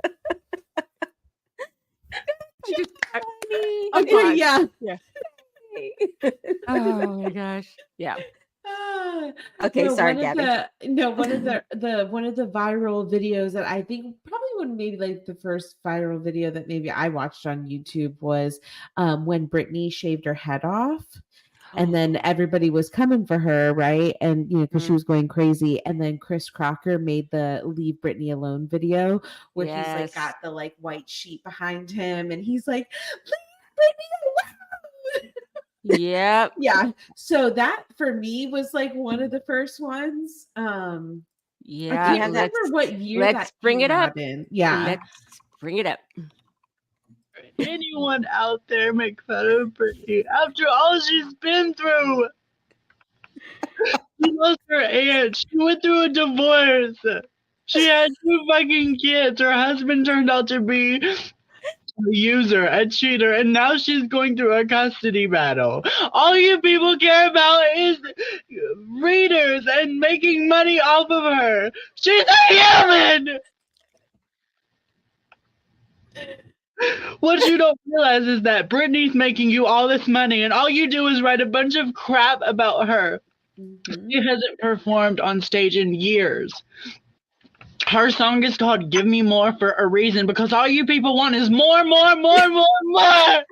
just Funny. I'm Okay, fine." yeah. Yeah. Oh my gosh. Yeah. Ah, Okay, no, sorry, one of Gabby. one of the one of the viral videos that I think probably one maybe like the first viral video that maybe I watched on YouTube was when Britney shaved her head off. And then everybody was coming for her, right? And because she Mhm. was going crazy. And then Chris Crocker made the "Leave Britney Alone" video where he's like Yes. got the like white sheet behind him, and he's like, "Leave Britney alone." Yep. Yeah. So that for me was like one of the first ones. I Yeah. can't have that- remember what year let's that bring came it up. out in. Yeah. Let's bring it up. Anyone out there make fun of Britney after all she's been through? She lost her aunt. She went through a divorce. She had 2 fucking kids. Her husband turned out to be a user, a cheater, and now she's going through a custody battle. All you people care about is readers and making money off of her. She's a human! What you don't realize is that Britney's making you all this money, and all you do is write a bunch of crap about her. Mhm. She hasn't performed on stage in years. Her song is called "Give Me More" for a reason, because all you people want is more, more, more, more, more.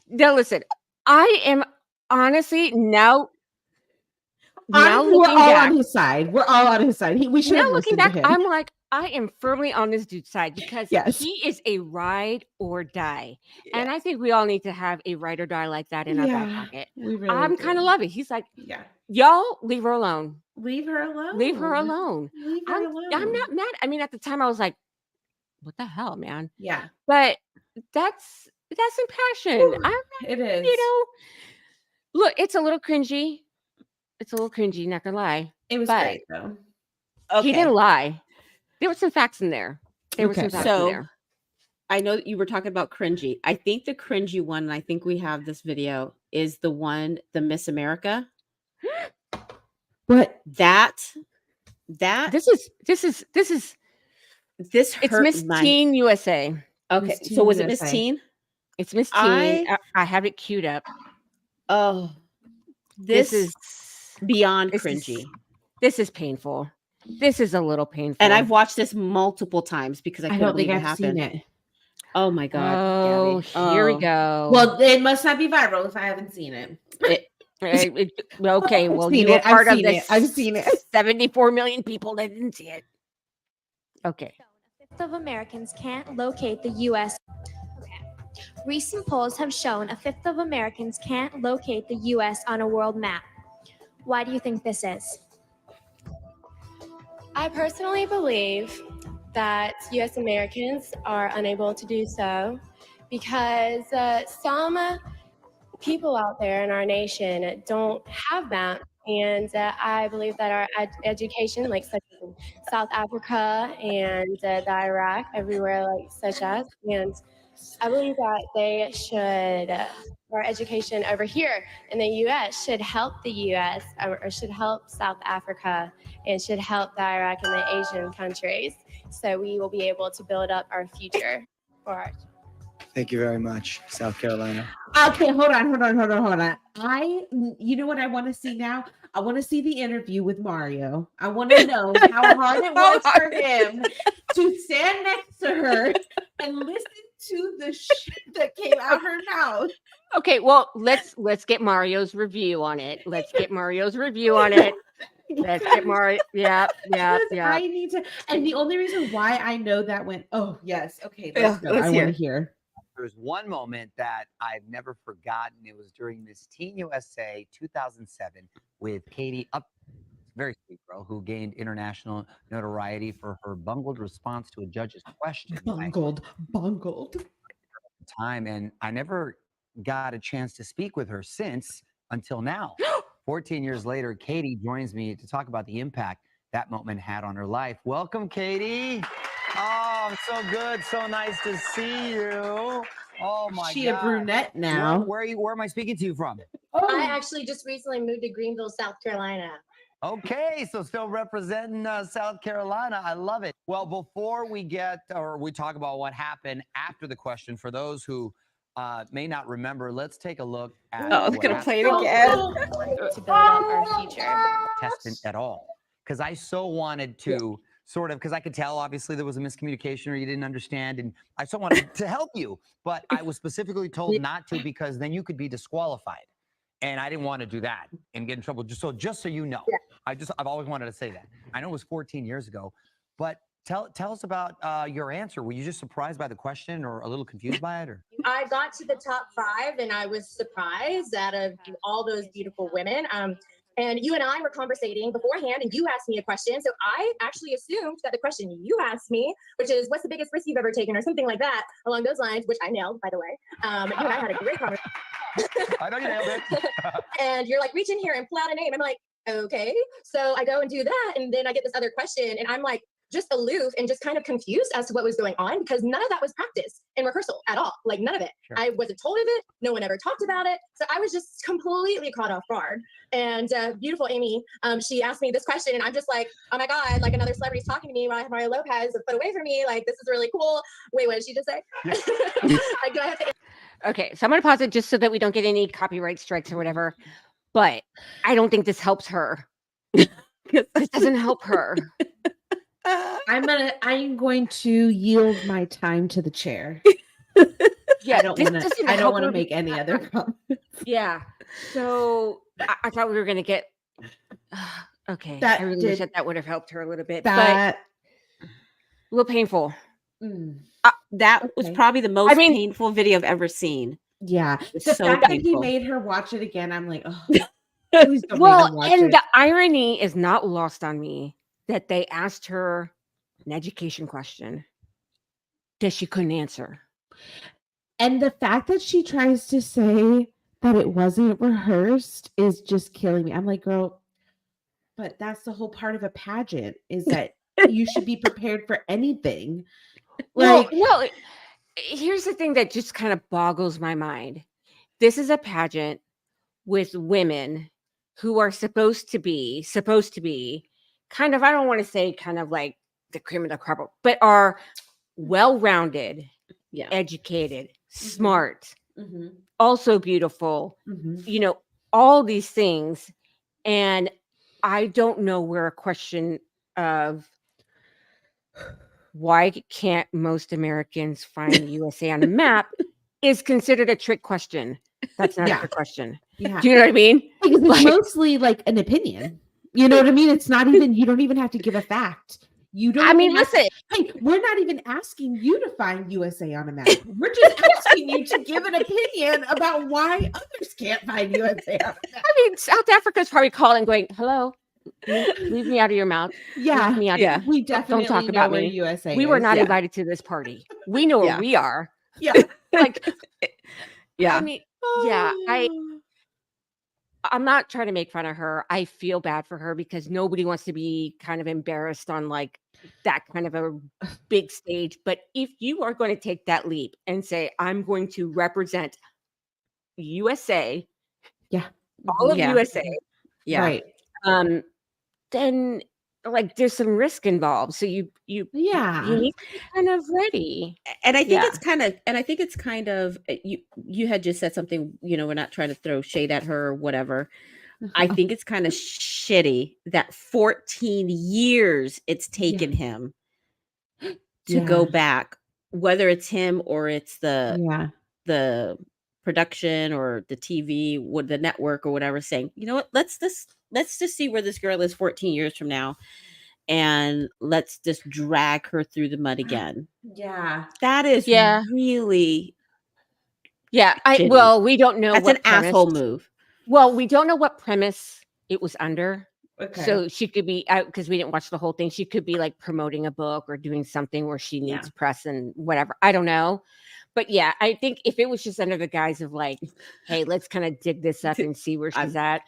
Now listen, I am honestly now We're looking all back. on his side. We're all on his side. We should Now have looking listened to back, him. I'm like, I am firmly on this dude's side because Yes. he is a ride or die. And I think we all need to have a ride or die like that in our back pocket. we really I'm kind of do. love it. He's like, Yeah. y'all leave her alone. Leave her alone. Leave her alone. Leave her I'm alone. not mad. I mean, at the time I was like, what the hell, man? Yeah, But that's some passion. it is. You know, look, it's a little cringy. It's a little cringy, not gonna lie. It was but great though. He didn't lie. There were some facts in there. There were Okay. some facts in So there. I know that you were talking about cringy. I think the cringy one, and I think we have this video, is the one, the Miss America. What? That This is this it's hurt Miss my. Teen USA. Okay, Miss so Teen was it Miss USA. Teen? It's Miss Teen. I have it queued up. Oh, This this is beyond this is- cringy. This is painful. This is a little painful. And I've watched this multiple times because I I couldn't don't think believe it I've seen happened. it. Oh my god! Oh, Gabby. here we Oh. go. Well, it must not be viral if I haven't seen it. Okay, well, seen you were it. I've part of seen this. it. I've seen it. 74 million people that didn't see it. Okay. A fifth of Americans can't locate the U.S. Okay. Recent polls have shown a fifth of Americans can't locate the U.S. on a world map. Why do you think this is? I personally believe that U.S. Americans are unable to do so because some people out there in our nation don't have maps, and I believe that our education, like such as in South Africa and the Iraq, everywhere like such as, and I believe that they should, our education over here in the U.S. should help the U.S. or should help South Africa and should help the Iraq and the Asian countries. So we will be able to build up our future for our. Thank you very much, South Carolina. Okay, hold on. You know what I want to see now? I want to see the interview with Mario. I want to know how hard it was for him to stand next to her and listen to the shit that came out her mouth. Okay, well, let's get Mario's review on it. Let's get Mario's review on it. Let's get Mario. Yeah. I need to, and the only reason why I know that went, oh yes, okay, let's go. let's I want to hear. There's one moment that I've never forgotten. It was during Miss Teen USA 2007 with Katie Up, very sweet girl, who gained international notoriety for her bungled response to a judge's question. Bungled. Time, and I never got a chance to speak with her since until now. 14 years later, Katie joins me to talk about the impact that moment had on her life. Welcome, Katie. Oh, Oh, so good. So nice to see you. Oh my She God. a brunette now. Where am I speaking to you from? I actually just recently moved to Greenville, South Carolina. Okay, so still representing South Carolina. I love it. Well, before we talk about what happened after the question, for those who may not remember, let's take a look at. Oh, it's gonna play it again. To build up our future. Contestant at all, because I so wanted to sort of, because I could tell obviously there was a miscommunication or you didn't understand, and I so wanted to help you, but I was specifically told not to because then you could be disqualified. And I didn't want to do that and get in trouble. Just so you know, I've always wanted to say that. I know it was 14 years ago, but tell us about your answer. Were you just surprised by the question or a little confused by it? Or? I got to the top 5 and I was surprised out of all those beautiful women. And you and I were conversating beforehand and you asked me a question. So I actually assumed that the question you asked me, which is what's the biggest risk you've ever taken or something like that along those lines, which I nailed, by the way. You and I had a great conversation. I know you nailed it. And you're like, reach in here and pull out a name. I'm like, okay. So I go and do that. And then I get this other question and I'm like, just aloof and just kind of confused as to what was going on because none of that was practiced in rehearsal at all. Like none of it. Sure. I wasn't told of it. No one ever talked about it. So I was just completely caught off guard. And beautiful Amy, she asked me this question and I'm just like, oh my God, like another celebrity's talking to me while I have Mario Lopez a foot away from me. Like, this is really cool. Wait, what did she just say? Like, do I have to? Okay, so I'm going to pause it just so that we don't get any copyright strikes or whatever. But I don't think this helps her. This doesn't help her. I'm going to yield my time to the chair. Yeah, I don't want to make any other comments. Yeah. So I thought we were going to get. Okay. I really wish that would have helped her a little bit. But a little painful. That was probably the most painful video I've ever seen. Yeah. The so fact painful. that he made her watch it again, I'm like, oh. Well, and the irony is not lost on me that they asked her an education question that she couldn't answer. And the fact that she tries to say that it wasn't rehearsed is just killing me. I'm like, girl, but that's the whole part of a pageant is that you should be prepared for anything. Like, no, here's the thing that just kind of boggles my mind. This is a pageant with women who are supposed to be kind of, I don't want to say kind of like the cream of the crop, but are well-rounded, educated, smart, also beautiful, you know, all these things. And I don't know where a question of why can't most Americans find the USA on a map is considered a trick question. That's not a trick question. Yeah. Do you know what I mean? Because it's mostly like an opinion. You know what I mean? It's not even, you don't even have to give a fact. You don't. I mean, listen. Hey, we're not even asking you to find USA on a map. We're just asking you to give an opinion about why others can't find USA on a map. I mean, South Africa's probably calling, going, "Hello, leave me out of your mouth." Yeah, leave me out yeah. Of We definitely don't talk know about where me. USA. We were is. not invited to this party. We know where we are. Yeah, like, yeah. I mean, yeah. I'm not trying to make fun of her. I feel bad for her because nobody wants to be kind of embarrassed on like that kind of a big stage. But if you are going to take that leap and say, I'm going to represent USA, all of USA, right, then like there's some risk involved. So you need to be kind of ready. And I think it's kind of you had just said something, you know, we're not trying to throw shade at her or whatever. I think it's kind of shitty that 14 years it's taken him to go back, whether it's him or it's the production or the TV or the network or whatever, saying, you know what, let's just see where this girl is 14 years from now. And let's just drag her through the mud again. Yeah. That is really shitty. Well, we don't know. That's what an asshole move. Well, we don't know what premise it was under. Okay. So she could be out because we didn't watch the whole thing. She could be like promoting a book or doing something where she needs press and whatever. I don't know. But yeah, I think if it was just under the guise of like, hey, let's kind of dig this up and see where she's at.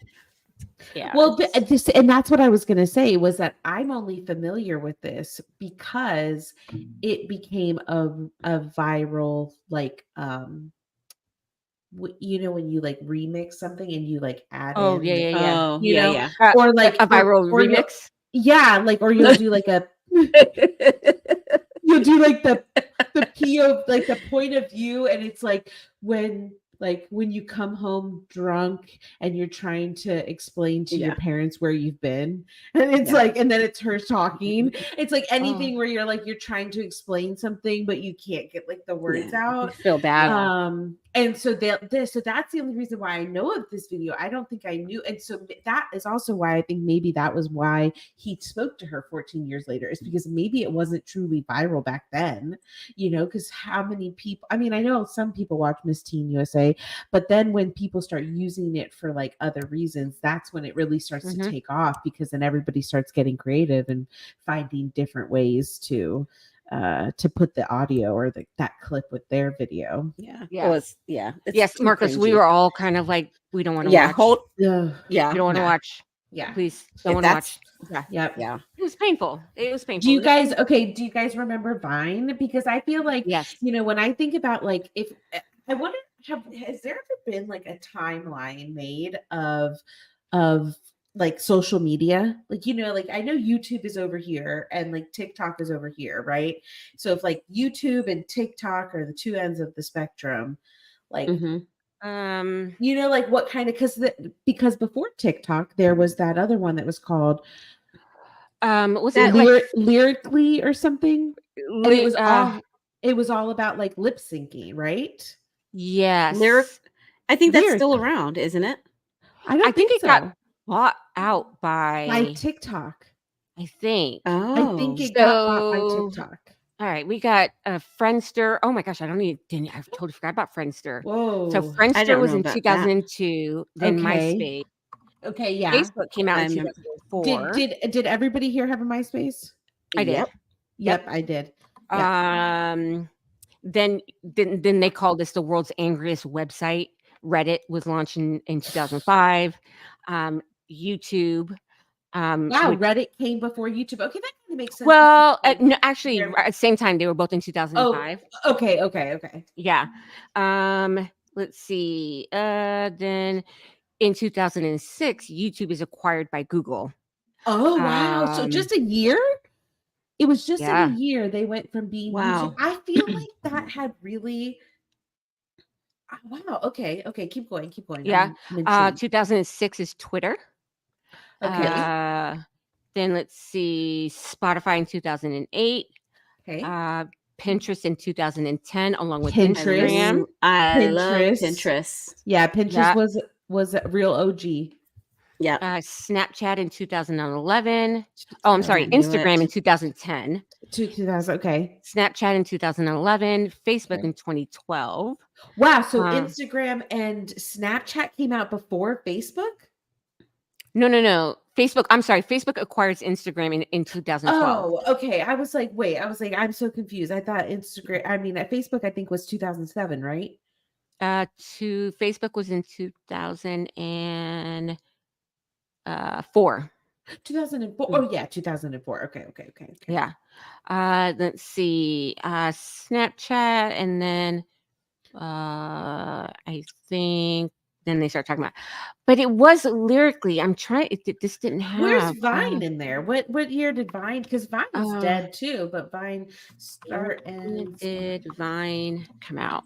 Yeah. Well, and that's what I was going to say was that I'm only familiar with this because it became a viral like you know when you like remix something and you like add Oh, in yeah, yeah, yeah. Oh, you yeah, know yeah. or like a viral or remix. or you'll do like a you'll do like the like the point of view, and it's like when you come home drunk and you're trying to explain to your Yeah. parents where you've been, and it's Yeah. like, and then it's her talking. It's like anything Oh. where you're trying to explain something but you can't get like the words Yeah. out. Feel bad. And so so that's the only reason why I know of this video. I don't think I knew, and so that is also why I think maybe that was why he spoke to her 14 years later, is because maybe it wasn't truly viral back then, because how many people, I mean, I know some people watch Miss Teen USA, but then when people start using it for like other reasons, that's when it really starts to take off, because then everybody starts getting creative and finding different ways to put the audio or that clip with their video. Yeah. Yeah. It was, yeah. It's Yes, too Marcus, we cringy. were all kind of like, we don't want to Yeah. watch. Yeah. We don't want to watch. Yeah. Please don't If want to that's, watch. Yeah. Yep. yeah. It was painful. It was painful. Do you guys remember Vine? Because I feel like, Yes. when I think about like, if I wonder, has there ever been like a timeline made of like social media? Like, like I know YouTube is over here and like TikTok is over here, right? So if like YouTube and TikTok are the two ends of the spectrum, like, like what kind of, because before TikTok, there was that other one that was called, was that like Lyrically or something? And it was all about like lip syncing, right? Yes. I think that's still around, isn't it? I think it so. got bought out by TikTok. I think. I think it got bought by TikTok. All right, we got Friendster. Oh my gosh, I totally forgot about Friendster. Whoa. So Friendster was in 2002, then Okay. MySpace. Okay, yeah. Facebook came out in 2004. Did everybody here have a MySpace? I did. Yep, I did. Then they called this the world's angriest website. Reddit was launched in 2005. YouTube. Wow, Reddit came before YouTube. Okay, that kind of makes sense. Well, no, actually, at the same time, they were both in 2005. Oh, okay. Yeah. Let's see. Then in 2006, YouTube is acquired by Google. Oh, wow. So just a year? It was just in Yeah. a year they went from being Wow. YouTube. I feel like that had really. Wow. Okay. Keep going. Yeah. I'm intrigued. 2006 is Twitter. Okay. Then let's see, Spotify in 2008. Okay. Pinterest in 2010, along with Pinterest. Instagram. I love Pinterest. Yeah, Pinterest was a real OG. Yeah. Snapchat in 2011. Oh, I'm sorry, I knew Instagram it. in 2010. 2000. Okay. Snapchat in 2011. Facebook in 2012. Wow. So Instagram and Snapchat came out before Facebook? No. Facebook acquires Instagram in 2012. Oh, okay. I was like, I'm so confused. I thought Facebook, I think was 2007, right? Facebook was in 2004. 2004. Oh yeah, 2004. Okay. Yeah. Let's see. Snapchat, and then I think then they start talking about, but it was Lyrically. I'm trying. This didn't have. Where's Vine in there? What year did Vine? Because Vine is dead too, but Vine start and did Vine come out?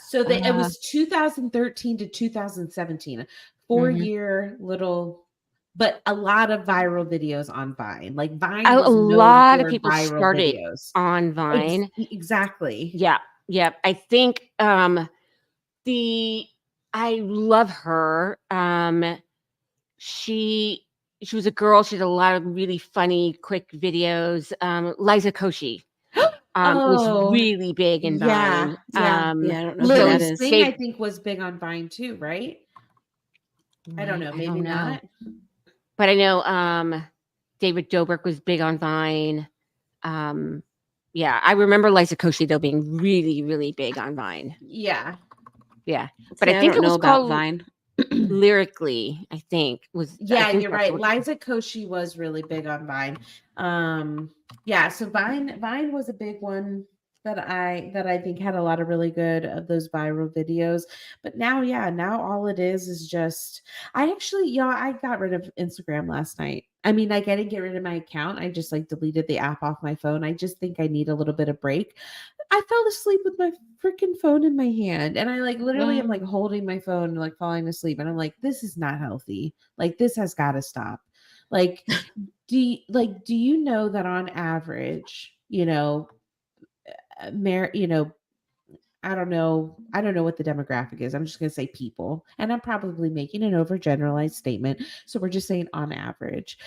So it was 2013 to 2017, a 4-year little. But a lot of viral videos on Vine. Like Vine, A was known lot of for people viral started videos. on Vine. Exactly. Yeah. I think I love her. She was a girl. She had a lot of really funny, quick videos. Liza Koshy was really big in Vine. Yeah. I don't know Lily who that is. Singh, I think, was big on Vine too, right? I don't know. Maybe not. But I know David Dobrik was big on Vine. Yeah, I remember Liza Koshy though being really, really big on Vine. Yeah. But I think don't it was know about called Vine. lyrically, I think was. Yeah, I think you're that's right. what- Liza Koshy was really big on Vine. Yeah, so Vine was a big one that I think had a lot of really good of those viral videos. But now, yeah, now all it is just I got rid of Instagram last night. I mean, I didn't get rid of my account. I just like deleted the app off my phone. I just think I need a little bit of break. I fell asleep with my freaking phone in my hand, and I like literally am like holding my phone and like falling asleep, and I'm like, this is not healthy. Like this has got to stop. Like, do you know that on average, I don't know what the demographic is. I'm just going to say people, and I'm probably making an overgeneralized statement. So we're just saying on average.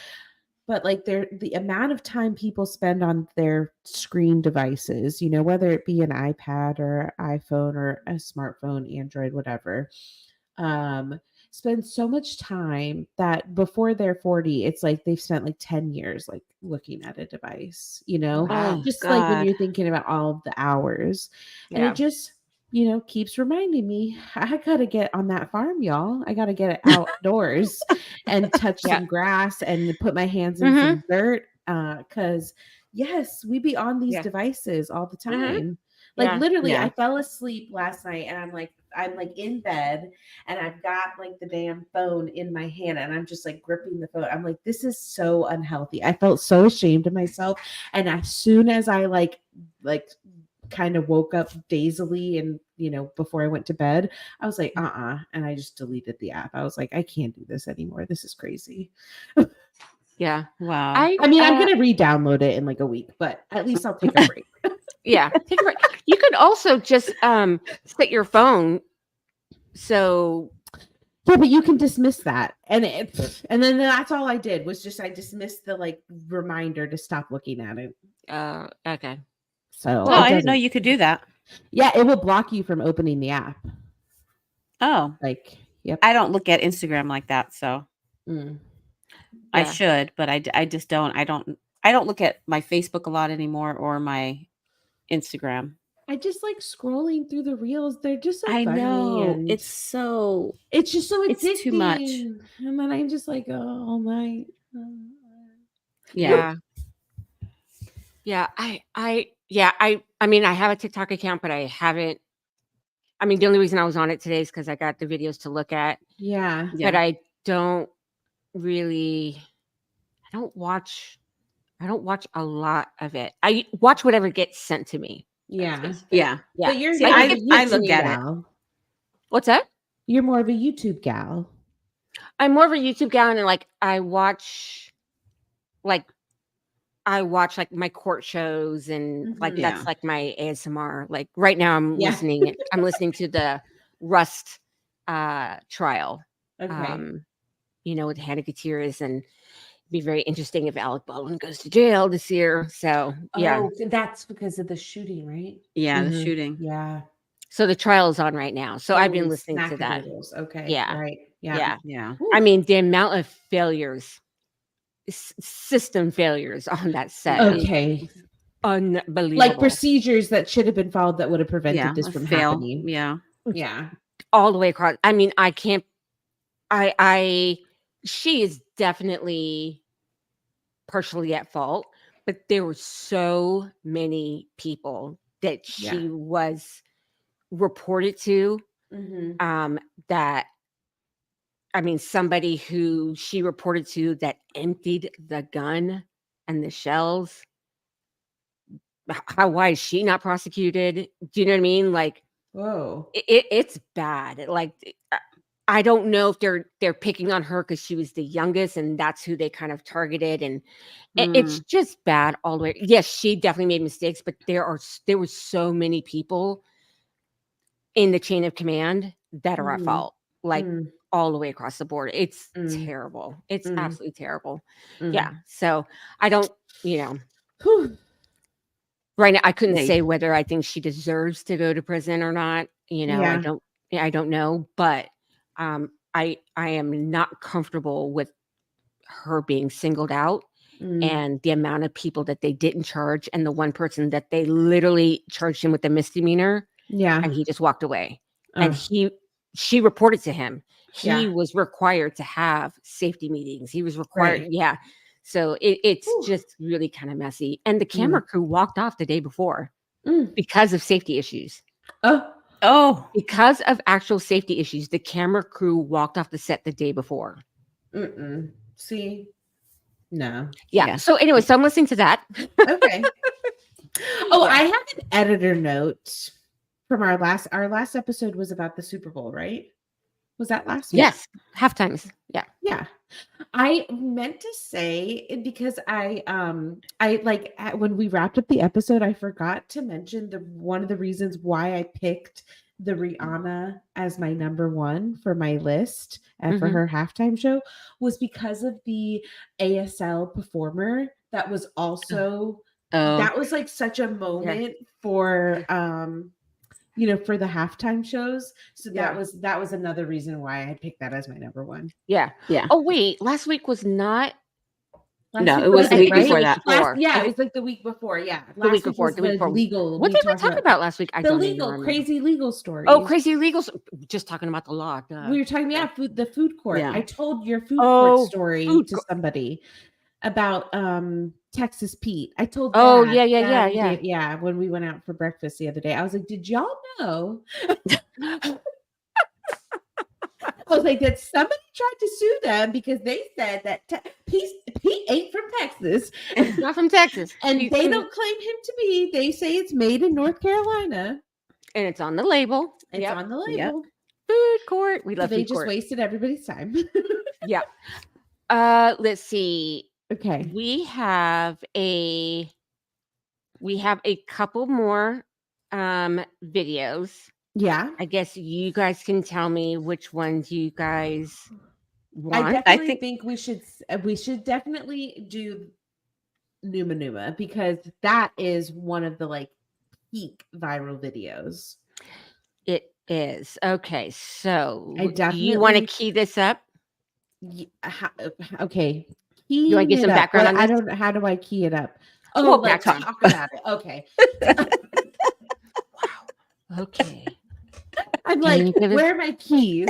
But like the amount of time people spend on their screen devices, whether it be an iPad or iPhone or a smartphone, Android, whatever, spend so much time that before they're 40, it's like they've spent like 10 years like looking at a device, Oh, just like when God. you're thinking about all of the hours. And Yeah. it just keeps reminding me, I gotta get on that farm, y'all. I gotta get it outdoors and touch Yeah. some grass and put my hands in Mhm. some dirt. Cause yes, we be on these Yeah. devices all the Mhm. time. Like Yeah. literally, Yeah. I fell asleep last night and I'm like in bed and I've got like the damn phone in my hand and I'm just like gripping the phone. I'm like, this is so unhealthy. I felt so ashamed of myself. And as soon as I like kind of woke up dazedly and before I went to bed, I was like, and I just deleted the app. I was like, I can't do this anymore. This is crazy. Yeah. Wow. I mean, I'm gonna re-download it in like a week, but at least I'll take a break. Yeah. Take a break. You could also just set your phone so Yeah, but you can dismiss that, and then that's all I did was just I dismissed the like reminder to stop looking at it. okay. So Oh, I didn't know you could do that. Yeah, it will block you from opening the app. Oh, like yep. I don't look at Instagram like that, so I Yeah. should, but I just don't. I don't look at my Facebook a lot anymore or my Instagram. I just like scrolling through the reels. They're just so I funny know and it's so it's just so addicting. it's too much. And then I'm just like, oh, all night. Yeah. Yeah. I mean, I have a TikTok account, but I haven't. I mean, the only reason I was on it today is because I got the videos to look at. Yeah. But I don't really. I don't watch a lot of it. I watch whatever gets sent to me. Yeah. Yeah. Yeah. But you're See, more I of a look YouTube at it. gal. What's that? You're more of a YouTube gal. I'm more of a YouTube gal, and like I watch like my court shows and like Yeah. that's like my ASMR. Like right now I'm Yeah. listening to the Rust trial. Okay. With Hannah Gutierrez, and it'd be very interesting if Alec Baldwin goes to jail this year. So yeah. Oh, that's because of the shooting, right? Yeah, the shooting. Yeah. So the trial is on right now. So I've been Holy listening to that. smackadoodles. Okay. Yeah. Right. Yeah. Yeah. I mean, the amount of failures, system failures on that set. Okay. Is unbelievable. Like procedures that should have been followed that would have prevented Yeah. this a from fail. happening. Yeah. Yeah. all the way across. I mean, I can't. She is definitely partially at fault, but there were so many people that she was reported to. That I mean, somebody who she reported to that emptied the gun and the shells. Why is she not prosecuted? Do you know what I mean? Like, whoa, it's bad. Like, I don't know if they're picking on her because she was the youngest and that's who they kind of targeted, and it's just bad all the way. Yes, she definitely made mistakes, but there were so many people in the chain of command that are at fault, like all the way across the board. It's terrible. It's absolutely terrible. Yeah. So I don't, right now I couldn't say whether I think she deserves to go to prison or not. I don't know, but I am not comfortable with her being singled out and the amount of people that they didn't charge, and the one person that they literally charged him with a misdemeanor. Yeah. And he just walked away. And she reported to him, he Yeah. was required to have safety meetings. He was required, Right. yeah. So it's just really kind of messy. And the camera crew walked off the day before because of safety issues. Oh. Because of actual safety issues, the camera crew walked off the set the day before. See? No. Yeah. So anyway, so I'm listening to that. Okay. Oh, I have an editor note from our last episode was about the Super Bowl, right? Was that last week? Yes. Halftimes. Yeah. Yeah. I meant to say because I like when we wrapped up the episode, I forgot to mention one of the reasons why I picked the Rihanna as my number one for my list and for her halftime show was because of the ASL performer that was also that was like such a moment for for the halftime shows. So that was another reason why I picked that as my number one. Yeah. Oh wait, last week was not. No, it was the week before that. It was like the week before. Yeah, the week before. Legal. What did we talk about last week? I the don't legal, even crazy legal story. Oh, crazy legal. Just talking about the law. We were talking about the food court. Yeah. I told your food court story to somebody about Texas Pete. I told. Oh, that, yeah. When we went out for breakfast the other day, I was like, "Did y'all know?" I was like, that somebody tried to sue them because they said that Pete ain't from Texas. Not from Texas. And they don't claim him to be. They say it's made in North Carolina. And it's on the label. It's on the label. Food court. We love they food just court. wasted everybody's time. Yeah. Let's see. Okay. We have a couple more videos. Yeah. I guess you guys can tell me which ones you guys want. I definitely think we should definitely do Numa Numa because that is one of the like peak viral videos. It is. Okay, so do you want to key this up? Okay. You want to get some background on this? I don't know. How do I key it up? Oh, Well, let's talk about it. Okay. Wow. Okay. I'm like, where are my keys?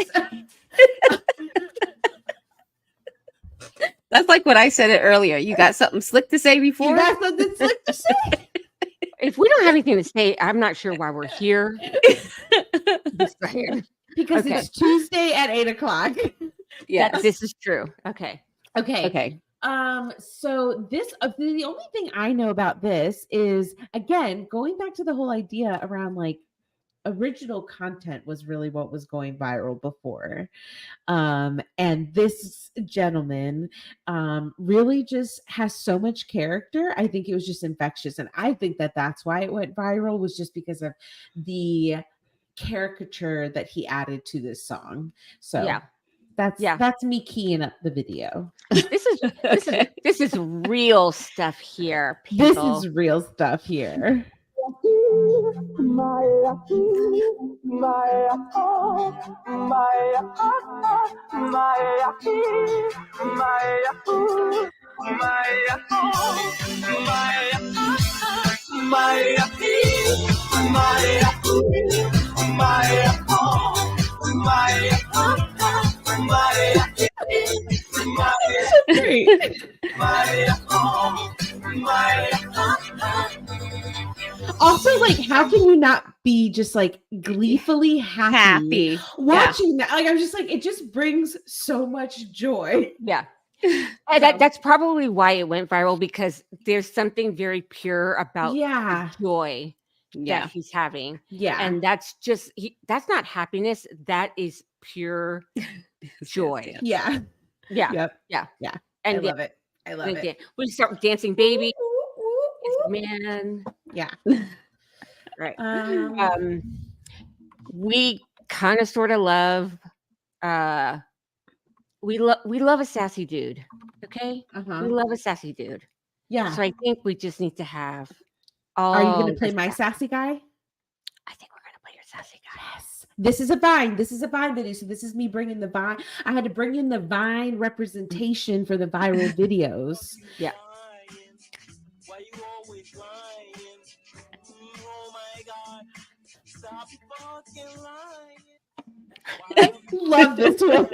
That's like what I said it earlier. You got something slick to say before? You got something slick to say? If we don't have anything to say, I'm not sure why we're here. Because it's Tuesday at 8:00. Yes, this is true. Okay. So this the only thing I know about this is again going back to the whole idea around like original content was really what was going viral before. And this gentleman really just has so much character. I think it was just infectious. And I think that that's why it went viral was just because of the caricature that he added to this song. So that's me keying up the video. This is real stuff here, people. This is real stuff here. Also, like, how can you not be just like gleefully happy watching that? Like, I'm just like, it just brings so much joy. Yeah. And that's probably why it went viral because there's something very pure about the joy that he's having. Yeah. And that's just that's not happiness, that is pure joy. Yeah. Yeah. Yep. Yeah. Yeah. And I love it. I love it. We start with Dancing Baby. Man. Yeah. Right. We kind of sort of love we love a sassy dude. Okay? We love a sassy dude. Yeah. So I think we just need to have Are you gonna play my sassy guy? I think we're gonna play your sassy guy. Yes. This is a Vine video. So this is me bringing the Vine. I had to bring in the Vine representation for the viral videos. Yeah. Why you always lying? Oh my God. Stop fucking lying. I love this one.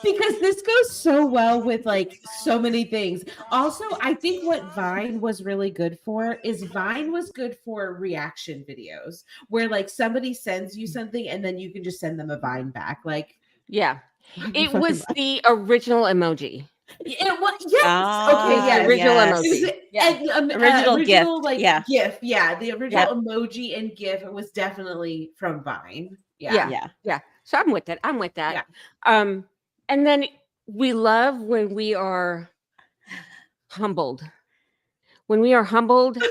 Because this goes so well with like so many things. Also, I think what Vine was really good for is Vine was good for reaction videos where like somebody sends you something and then you can just send them a Vine back. Like, Yeah. It fucking was the original emoji. it was, yes. Ah, Okay, yes. Original yes. It was emoji. Yeah. Original original gift, like yeah. GIF. Yeah, the original Yep. emoji and GIF. It was definitely from Vine. Yeah. Yeah. Yeah. So I'm with it. I'm with that. Yeah. And then we love when we are humbled. When we are humbled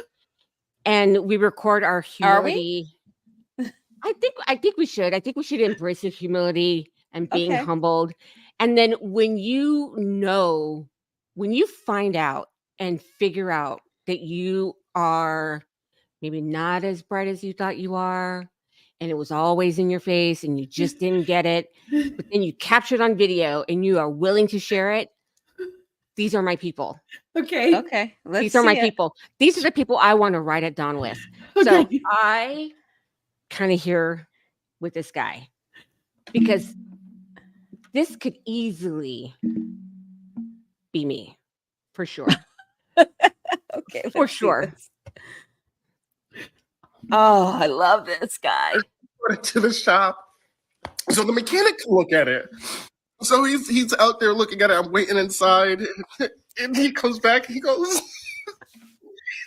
and we record our Are we? humility. I think we should. I think we should embrace the humility and being Okay. humbled. And then when you find out and figure out that you are maybe not as bright as you thought you are, and it was always in your face and you just didn't get it, but then you captured on video and you are willing to share it. These are my people. Okay. Okay. Let's These are my see it. people. These are the people I want to write it down with. So Okay. I kind of here with this guy because this could easily be me for sure. Okay. For let's see sure. this. Oh, I love this guy. Brought it to the shop so the mechanic can look at it. So he's out there looking at it. I'm waiting inside, and he comes back. He goes,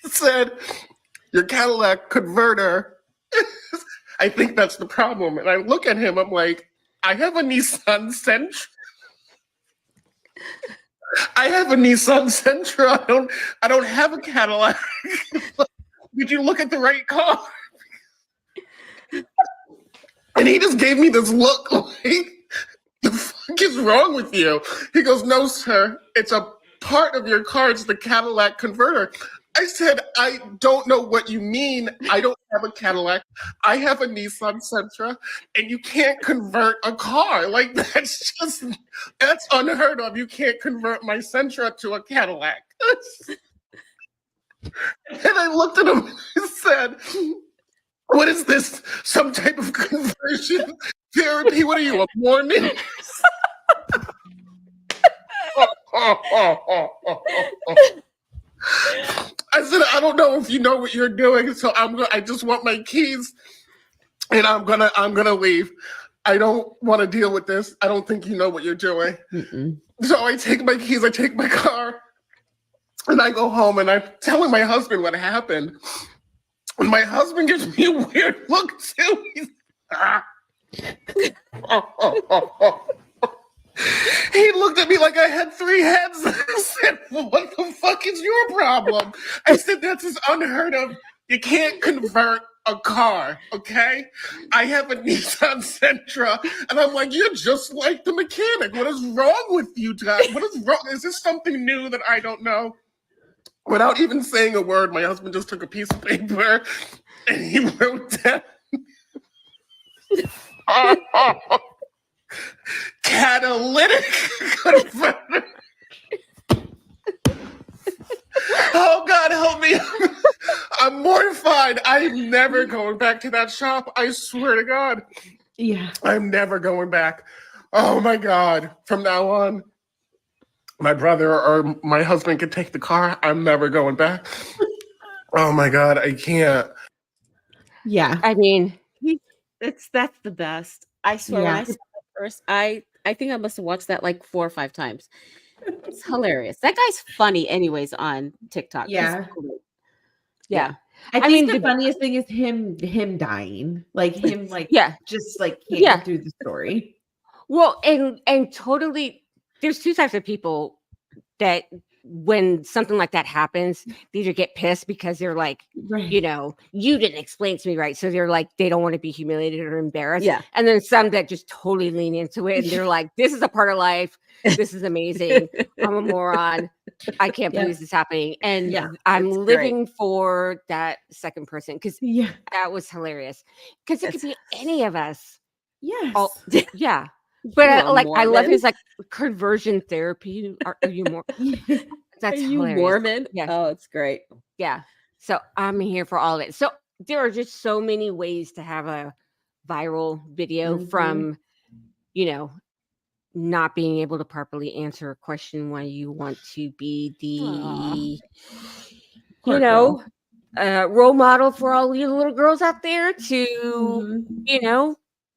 he said, "Your Cadillac converter. I think that's the problem." And I look at him. I'm like, "I have a Nissan Sentra. I have a Nissan Sentra. I don't have a Cadillac. Did you look at the right car?" And he just gave me this look like, "The fuck is wrong with you?" He goes, "No, sir. It's a part of your car. It's the Cadillac converter." I said, "I don't know what you mean. I don't have a Cadillac. I have a Nissan Sentra, and you can't convert a car. Like, that's unheard of. You can't convert my Sentra to a Cadillac." And I looked at him and I said, "What is this? Some type of conversion therapy? What are you, a Mormon?" I said, "I don't know if you know what you're doing, so I just want my keys, and I'm gonna leave. I don't want to deal with this. I don't think you know what you're doing." So I take my keys, I take my car, and I go home, and I'm telling my husband what happened. And my husband gives me a weird look too. He's, He looked at me like I had three heads. I said, "Well, what the fuck is your problem?" I said, "This is unheard of. You can't convert a car, okay? I have a Nissan Sentra." And I'm like, "You're just like the mechanic. What is wrong with you guys? What is wrong? Is this something new that I don't know?" Without even saying a word, my husband just took a piece of paper and he wrote down catalytic converter. Oh, God, help me. I'm mortified. I'm never going back to that shop. I swear to God. Yeah. I'm never going back. Oh, my God. From now on, my brother or my husband can take the car. I'm never going back. Oh, my God. I can't. Yeah. I mean, That's the best. I swear, when Yeah. I saw that first, I think I must have watched that like 4 or 5 times. It's hilarious. That guy's funny, anyways, on TikTok. He's Yeah. great. yeah. I I think mean, the funniest thing is him dying. Like him Yeah. just like can't Yeah. get through the story. Well, and totally, there's two types of people that when something like that happens, they either get pissed because they're like, Right. you know, you didn't explain it to me right. So they're like, they don't want to be humiliated or embarrassed. Yeah. And then some that just totally lean into it and they're like, this is a part of life. This is amazing. I'm a moron. I can't Yeah. believe this is happening. And Yeah, I'm it's great. living for that second person because Yeah. that was hilarious. Because it could be any of us. Yes. Oh, yeah. But You a like, I love Mormon? his like conversion therapy. Are you more? That's Are you hilarious. Mormon? Yes. Oh, it's great. Yeah. So I'm here for all of it. So there are just so many ways to have a viral video from, not being able to properly answer a question when you want to be the, Poor girl. role model for all you little girls out there to,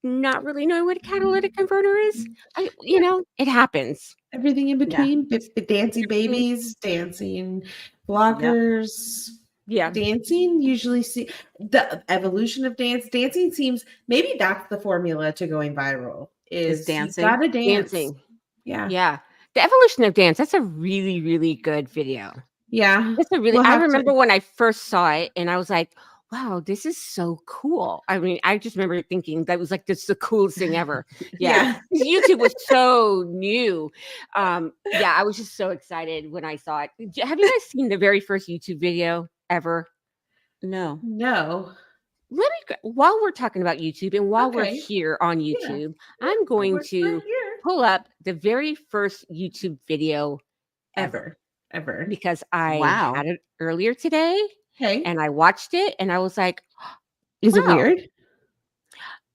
not really knowing what a catalytic converter is. It happens. Everything in between, dancing babies, dancing bloggers. Yeah. Dancing usually see the evolution of dancing seems maybe that's the formula to going viral is dancing. You gotta dance. Dancing. Yeah. The evolution of dance, that's a really, really good video. Yeah. That's a really We'll I have to- remember when I first saw it and I was like, wow, this is so cool. I mean, I just remember thinking that was like this is the coolest thing ever. Yeah. YouTube was so new. I was just so excited when I saw it. Have you guys seen the very first YouTube video ever? No. While we're talking about YouTube and while we're here on YouTube, I'm going to pull up the very first YouTube video ever. Because I had it earlier today. Okay. And I watched it and I was like, is it weird?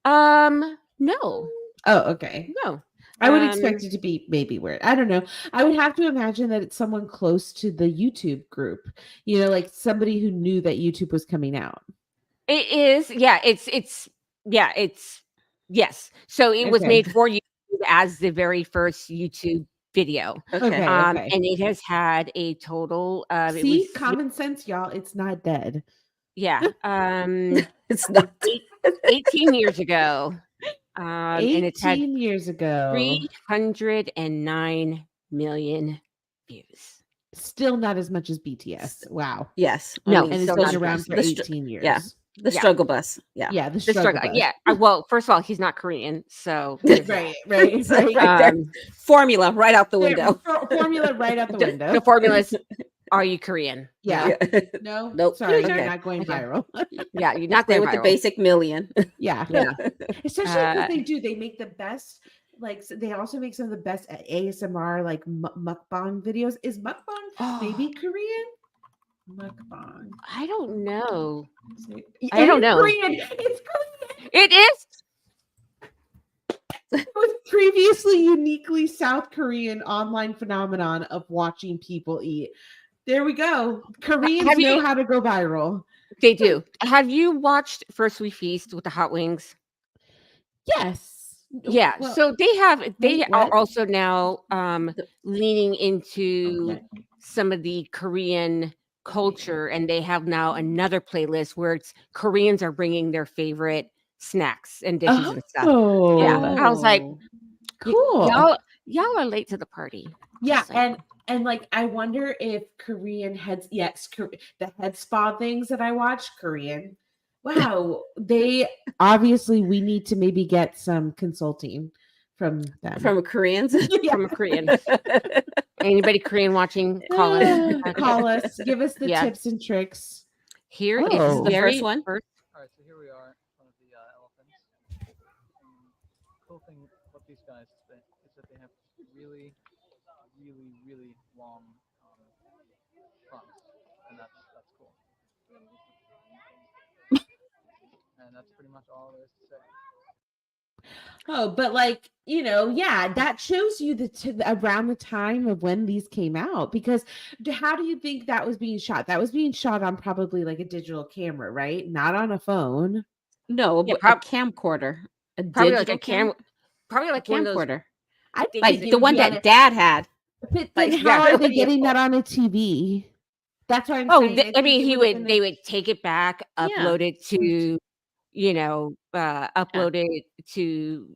No. Oh, okay. No. I would expect it to be maybe weird. I don't know. I would have to imagine that it's someone close to the YouTube group, like somebody who knew that YouTube was coming out. It is. Yeah. It's yes. So it was made for YouTube as the very first YouTube video. Okay. And it has had a total of common sense, y'all. It's not dead. Yeah. It's not 18 years ago. 18 and it's had years ago. 309 million views. Still not as much as BTS. Wow. Yes. No, and it's been around for 18 years. Yeah. The struggle bus. Yeah. Yeah. The struggle bus. Yeah. Well, first of all, he's not Korean. So right. Formula right out the window. Formula right out the window. The formula is, are you Korean? Yeah. No. Nope. Sorry, you're not going viral. Yeah, you're not Stay going with viral. the basic million. Yeah. Especially because they make the best. Like they also make some of the best ASMR like mukbang videos. Is mukbang maybe Korean? Mukbang. I don't know. I don't know. Korean. It's Korean. It is. It was previously uniquely South Korean online phenomenon of watching people eat. There we go. Koreans know how to go viral. They do. Have you watched First We Feast with the hot wings? Yes. Yeah. Well, so they are also now leaning into some of the Korean culture, and they have now another playlist where it's Koreans are bringing their favorite snacks and dishes and stuff. Yeah. I was like, cool. Y'all are late to the party. Yeah, and like I wonder if Korean heads, the head spa things that I watch, Korean. Wow, they obviously we need to maybe get some consulting from them. From Koreans? From a Korean. Anybody Korean watching, call us. Call us. Give us the tips and tricks. Here is the first one. All right, so here we are in front of the elephants. Cool thing about these guys is that they have really, really, really long fronts, and that's cool. And that's pretty much all there is to say. Oh, but like, that shows you around the time of when these came out, because how do you think that was being shot? That was being shot on probably like a digital camera, right? Not on a phone. No, Yeah, a camcorder. Probably like a probably like one of those. camcorder. I think Like the one that Dad had. But Like, then how yeah. are they getting that on a TV? That's what I'm Oh, saying. I mean, think they would take it back, upload it to, upload it to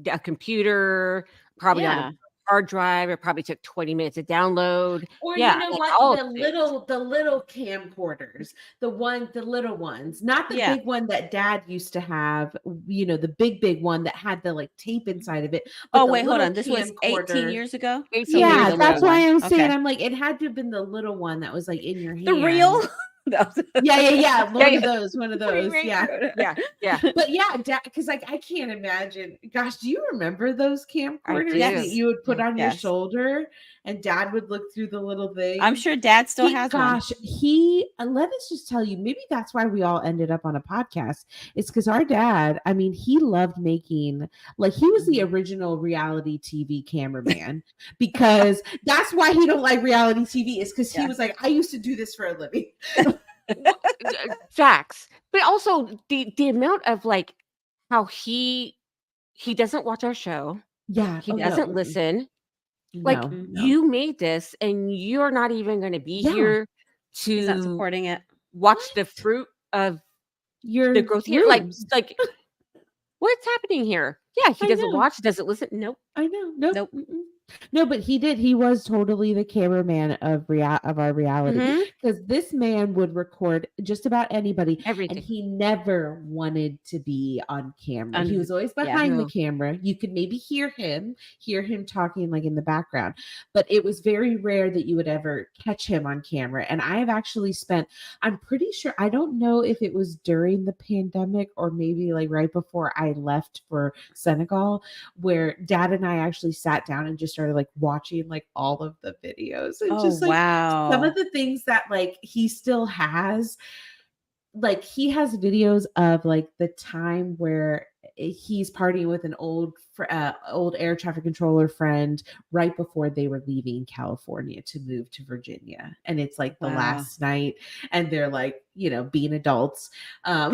a computer, probably on a hard drive. It probably took 20 minutes to download. Or Yeah, you know like what? all The of it. little camcorders, the little ones, not the big one that Dad used to have. The big one that had the like tape inside of it. but Oh, the wait, hold little on. This was 18 camcorder- years ago? 18 years Yeah, ago. that's why I'm saying. Okay. I'm like, it had to have been the little one that was like in your hand. The real? Yeah. One yeah. of those. One of those. Yeah. Yeah. But yeah, because like I can't imagine. Gosh, do you remember those camcorders do. that you would put on your Yes. shoulder, and Dad would look through the little thing? I'm sure Dad still has one. Gosh, let us just tell you, maybe that's why we all ended up on a podcast. It's because our dad, I mean, he loved making, like, he was the original reality TV cameraman, because that's why he don't like reality TV, is because he was like, I used to do this for a living. Facts, but also the amount of like how he doesn't watch our show. Yeah, he doesn't listen. Like, No. you made this, and you're not even going to be here He's not to supporting it. watch the fruit of your the growth here. Like, rooms. what's happening here? Yeah, he I doesn't know. watch, doesn't listen. Nope. I know. Nope. No, but he did. He was totally the cameraman of our reality, Mhm. because this man would record just about anybody, Everything. and he never wanted to be on camera. He was always yeah. behind the No. camera. You could maybe hear him talking like in the background, but it was very rare that you would ever catch him on camera. And I have actually spent, I'm pretty sure, I don't know if it was during the pandemic or maybe like right before I left for Senegal, where Dad and I actually sat down and just started like watching like all of the videos, and just like some of the things that like he still has. Like, he has videos of like the time where he's partying with an old air traffic controller friend right before they were leaving California to move to Virginia, and it's like the last night, and they're like, being adults. So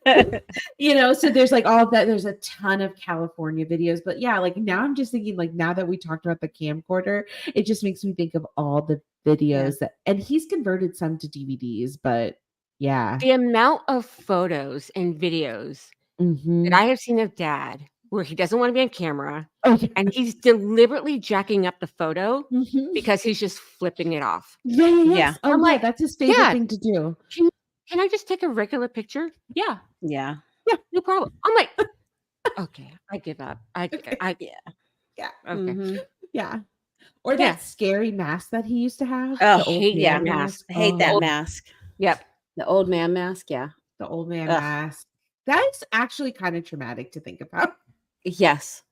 there's like all of that. There's a ton of California videos, but yeah, like now I'm just thinking, like, now that we talked about the camcorder, it just makes me think of all the videos and he's converted some to DVDs, but yeah. The amount of photos and videos that I have seen of Dad where he doesn't want to be on camera, and he's deliberately jacking up the photo because he's just flipping it off. Yeah. Oh, I'm like, that's his favorite thing to do. Can I just take a regular picture? Yeah, Yeah. no problem. I'm like, okay, I give up. Yeah. Okay. Yeah. Or that scary mask that he used to have. Oh, the old hate man that mask. Hate that mask. Yep. The old man mask. Yeah. The old man mask. That's actually kind of traumatic to think about. Yes.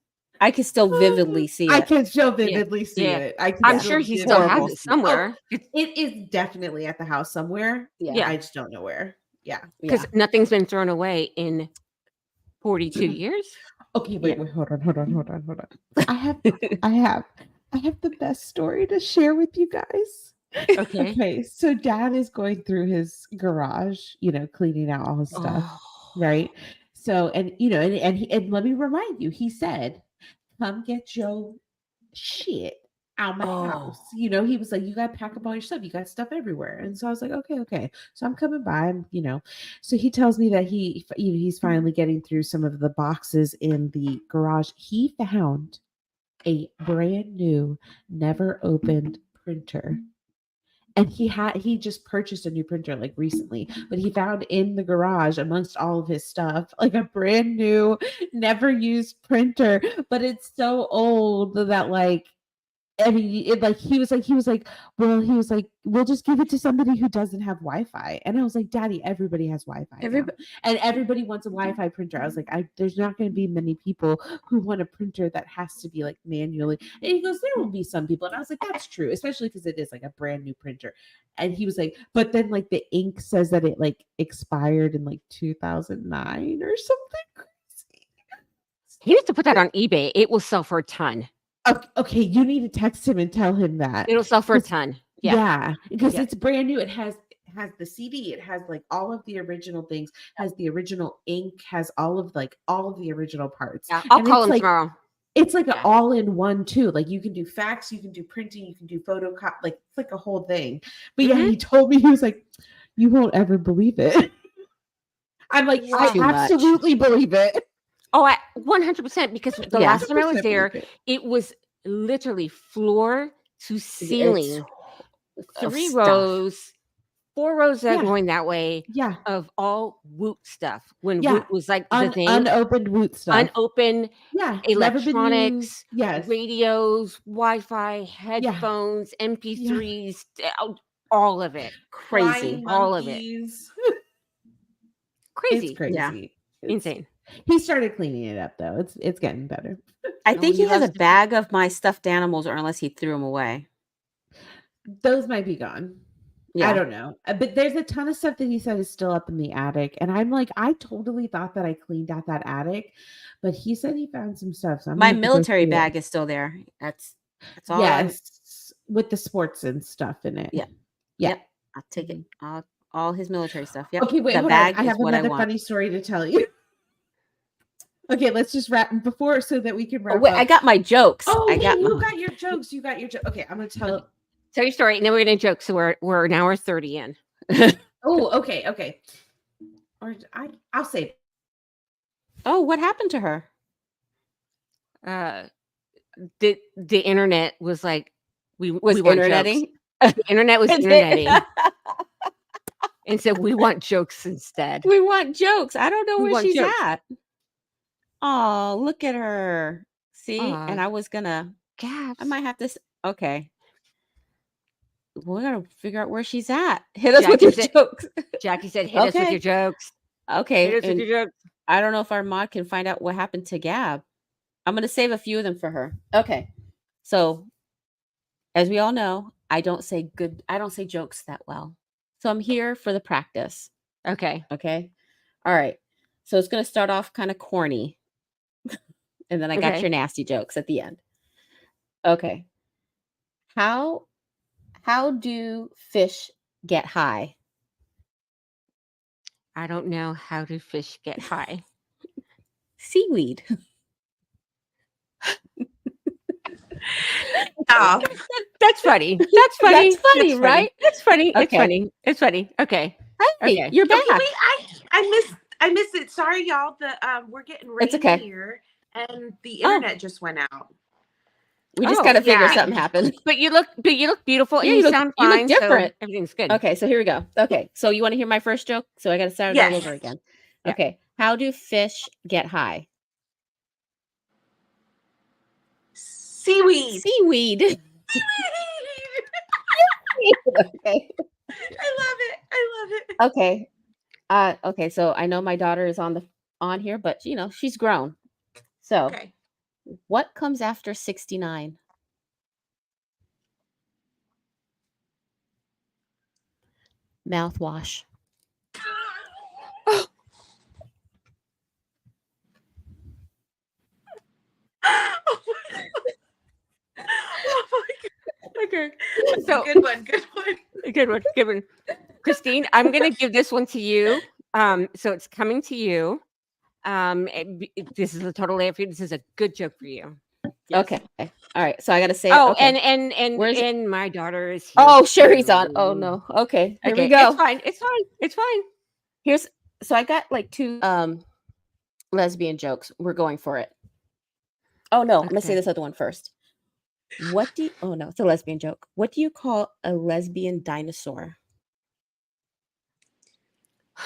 I can still vividly see it. I can still vividly see it. I'm sure he still has it somewhere. It is definitely at the house somewhere. Yeah. I just don't know where. Yeah. Because nothing's been thrown away in 42 years. Okay, wait, hold on. I have the best story to share with you guys. Okay, so Dad is going through his garage, cleaning out all his stuff, right? So, and let me remind you, he said, "Come get your shit out my house." He was like, "You gotta pack up all your stuff. You got stuff everywhere." And so I was like, okay. So I'm coming by, so he tells me that he's finally getting through some of the boxes in the garage. He found a brand new, never opened printer. And he just purchased a new printer like recently, but he found in the garage amongst all of his stuff like a brand new, never used printer, but it's so old that like, I mean, he was like, we'll just give it to somebody who doesn't have Wi-Fi. And I was like, Daddy, everybody has Wi-Fi. And everybody wants a Wi-Fi printer. I was like, there's not going to be many people who want a printer that has to be like manually. And he goes, there will be some people. And I was like, that's true, especially because it is like a brand new printer. And he was like, but then like the ink says that it like expired in like 2009 or something crazy. He needs to put that on eBay. It will sell for a ton. Okay, you need to text him and tell him that it'll sell for a ton. Yeah, because it's brand new. It has the CD. It has like all of the original things. Has the original ink. Has all of the original parts. Yeah, I'll call him tomorrow. It's like an all-in-one too. Like you can do fax, you can do printing, you can do photocopy. Like it's like a whole thing. But yeah, he told me, he was like, "You won't ever believe it." I'm like, I absolutely believe it. Oh, 100%, because the last time I was there, it was literally floor to ceiling. 3 rows, 4 rows that are going that way of all Woot stuff. When Woot was like the thing. Unopened Woot stuff. Unopened electronics, radios, Wi-Fi, headphones, MP3s. all of it. Crazy. Flying All of it. monkeys. Crazy. It's crazy. Yeah. It's- Insane. He started cleaning it up though. It's getting better. I Oh, think he he has a loves to- bag of my stuffed animals, or unless he threw them away. Those might be gone. Yeah. I don't know. But there's a ton of stuff that he said is still up in the attic. And I'm like, I totally thought that I cleaned out that attic, but he said he found some stuff. So I'm My gonna have to go military through it. bag is still there. That's all. I'm- Yes, with the sports and stuff in it. Yeah. Yeah. Yep. I'll take it. All his military stuff. Yep. Okay, wait, the hold bag on. I is have what I another want. funny story to tell you. Okay, let's just wrap before so that we can wrap Oh, wait, up. I got my jokes. Oh, I got you my. got your jokes. You got your jokes. Okay, I'm gonna tell. Tell your story, and then we're gonna joke. So we're an hour 30 in. Oh, okay. Or I'll say. Oh, what happened to her? The internet was like we Was want jokes. interneting? The internet was Is it? interneting, and so we want jokes instead. We want jokes. I don't know We where want she's jokes. at. Oh, look at her. See, Aw, and I was gonna. I Gaps. might have to. Okay, we're gonna figure out where she's at. Hit us with Jackie your said- jokes. Jackie said, "Hit us with Okay. your jokes. Okay, Hit us with and your jokes." I don't know if our mod can find out what happened to Gab. I'm gonna save a few of them for her. Okay, so as we all know, I don't say jokes that well. So I'm here for the practice. Okay. Okay. All right. So it's gonna start off kind of corny. And then I got Okay. your nasty jokes at the end. Okay. How do fish get high? I don't know how do fish get high. Seaweed. Oh, that's funny. That's funny. That's funny, right? It's funny. It's Okay. funny. It's funny. Okay. Hey, Okay. you're back. Okay, wait, I missed it. Sorry, y'all. We're getting rain It's okay. here, and the Oh. internet just went out. We just Oh, gotta figure yeah. something happened. But you look beautiful. Yeah, and you look- sound you look fine. so different. everything's good. Okay, so here we go. Okay, so you want to hear my first joke? So I got to start it all Yes. over again. Yeah. Okay, how do fish get high? Seaweed. Seaweed. Okay. I love it. Okay. Okay, so I know my daughter is on here, but she's grown. So Okay. what comes after 69? Mouthwash. Okay. So Good one. Good one. Christine, I'm gonna give this one to you. So it's coming to you. This is a total layup for you. This is a good joke for you. Yes. Okay. All right. So I got to say. Oh, okay. and Where's- and my daughter is here. Oh, Sherry's on. Oh too. no. Okay. Here Okay, we go. It's fine. It's fine. It's fine. So I got like two lesbian jokes. We're going for it. Oh no, I'm gonna say Okay. this other one first. Oh no, it's a lesbian joke. What do you call a lesbian dinosaur? I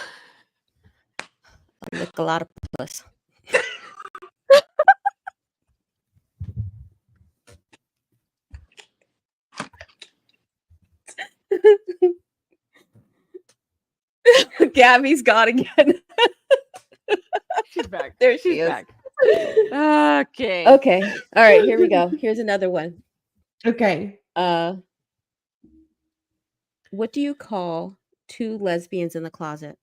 lick a lot of puss. Gabby's gone again. She's back. There she She's is. back. Okay. Okay. All right, here we go. Here's another one. Okay. What do you call two lesbians in the closet?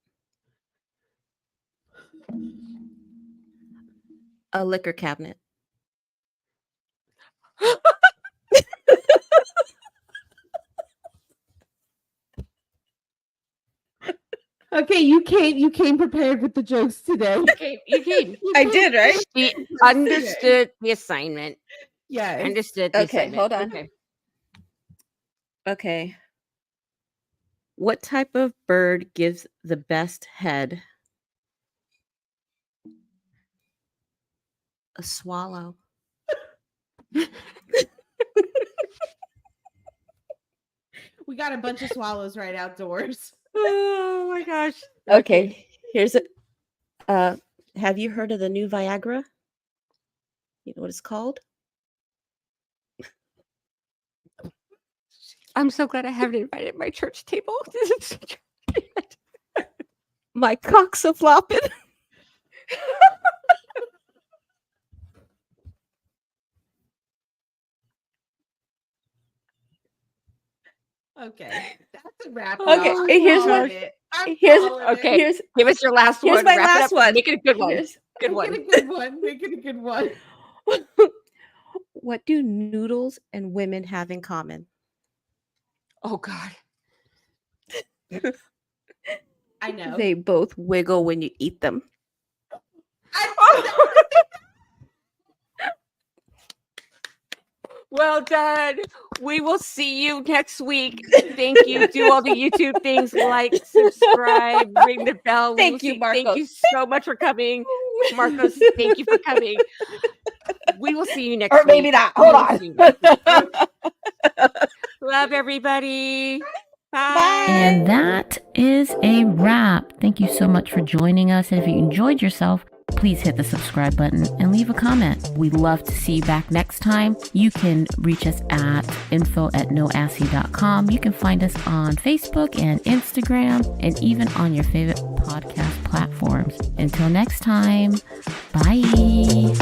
A liquor cabinet. Okay, you came prepared with the jokes today. You came. I did, right? She understood the assignment. Yes. Understood the Okay, assignment. hold on. Okay. Okay. What type of bird gives the best head? A swallow. We got a bunch of swallows right outdoors. Oh my gosh. Okay. Here's it. Have you heard of the new Viagra? You know what it's called? I'm so glad I haven't invited my church table. My cock's a flopping. Okay, that's a wrap. Okay, I'm here's calling what. it. I'm Here's calling it. Okay, here's give us your last here's one. my Wrap it last up. one. Make it a good one. Here's- Good Make one. it a good one. Make it a good one. What do noodles and women have in common? Oh God. I know. They both wiggle when you eat them. Well done. We will see you next week. Thank you. Do all the YouTube things. Like, subscribe, ring the bell. We will Thank you, see- Thank you Marcos. so much for coming. Marcos, thank you for coming. We will see you next Or maybe week. not. We Hold will on. see you next week. Love everybody. Bye. And that is a wrap. Thank you so much for joining us. And if you enjoyed yourself, please hit the subscribe button and leave a comment. We'd love to see you back next time. You can reach us at info@noassy.com. You can find us on Facebook and Instagram and even on your favorite podcast platforms. Until next time, bye.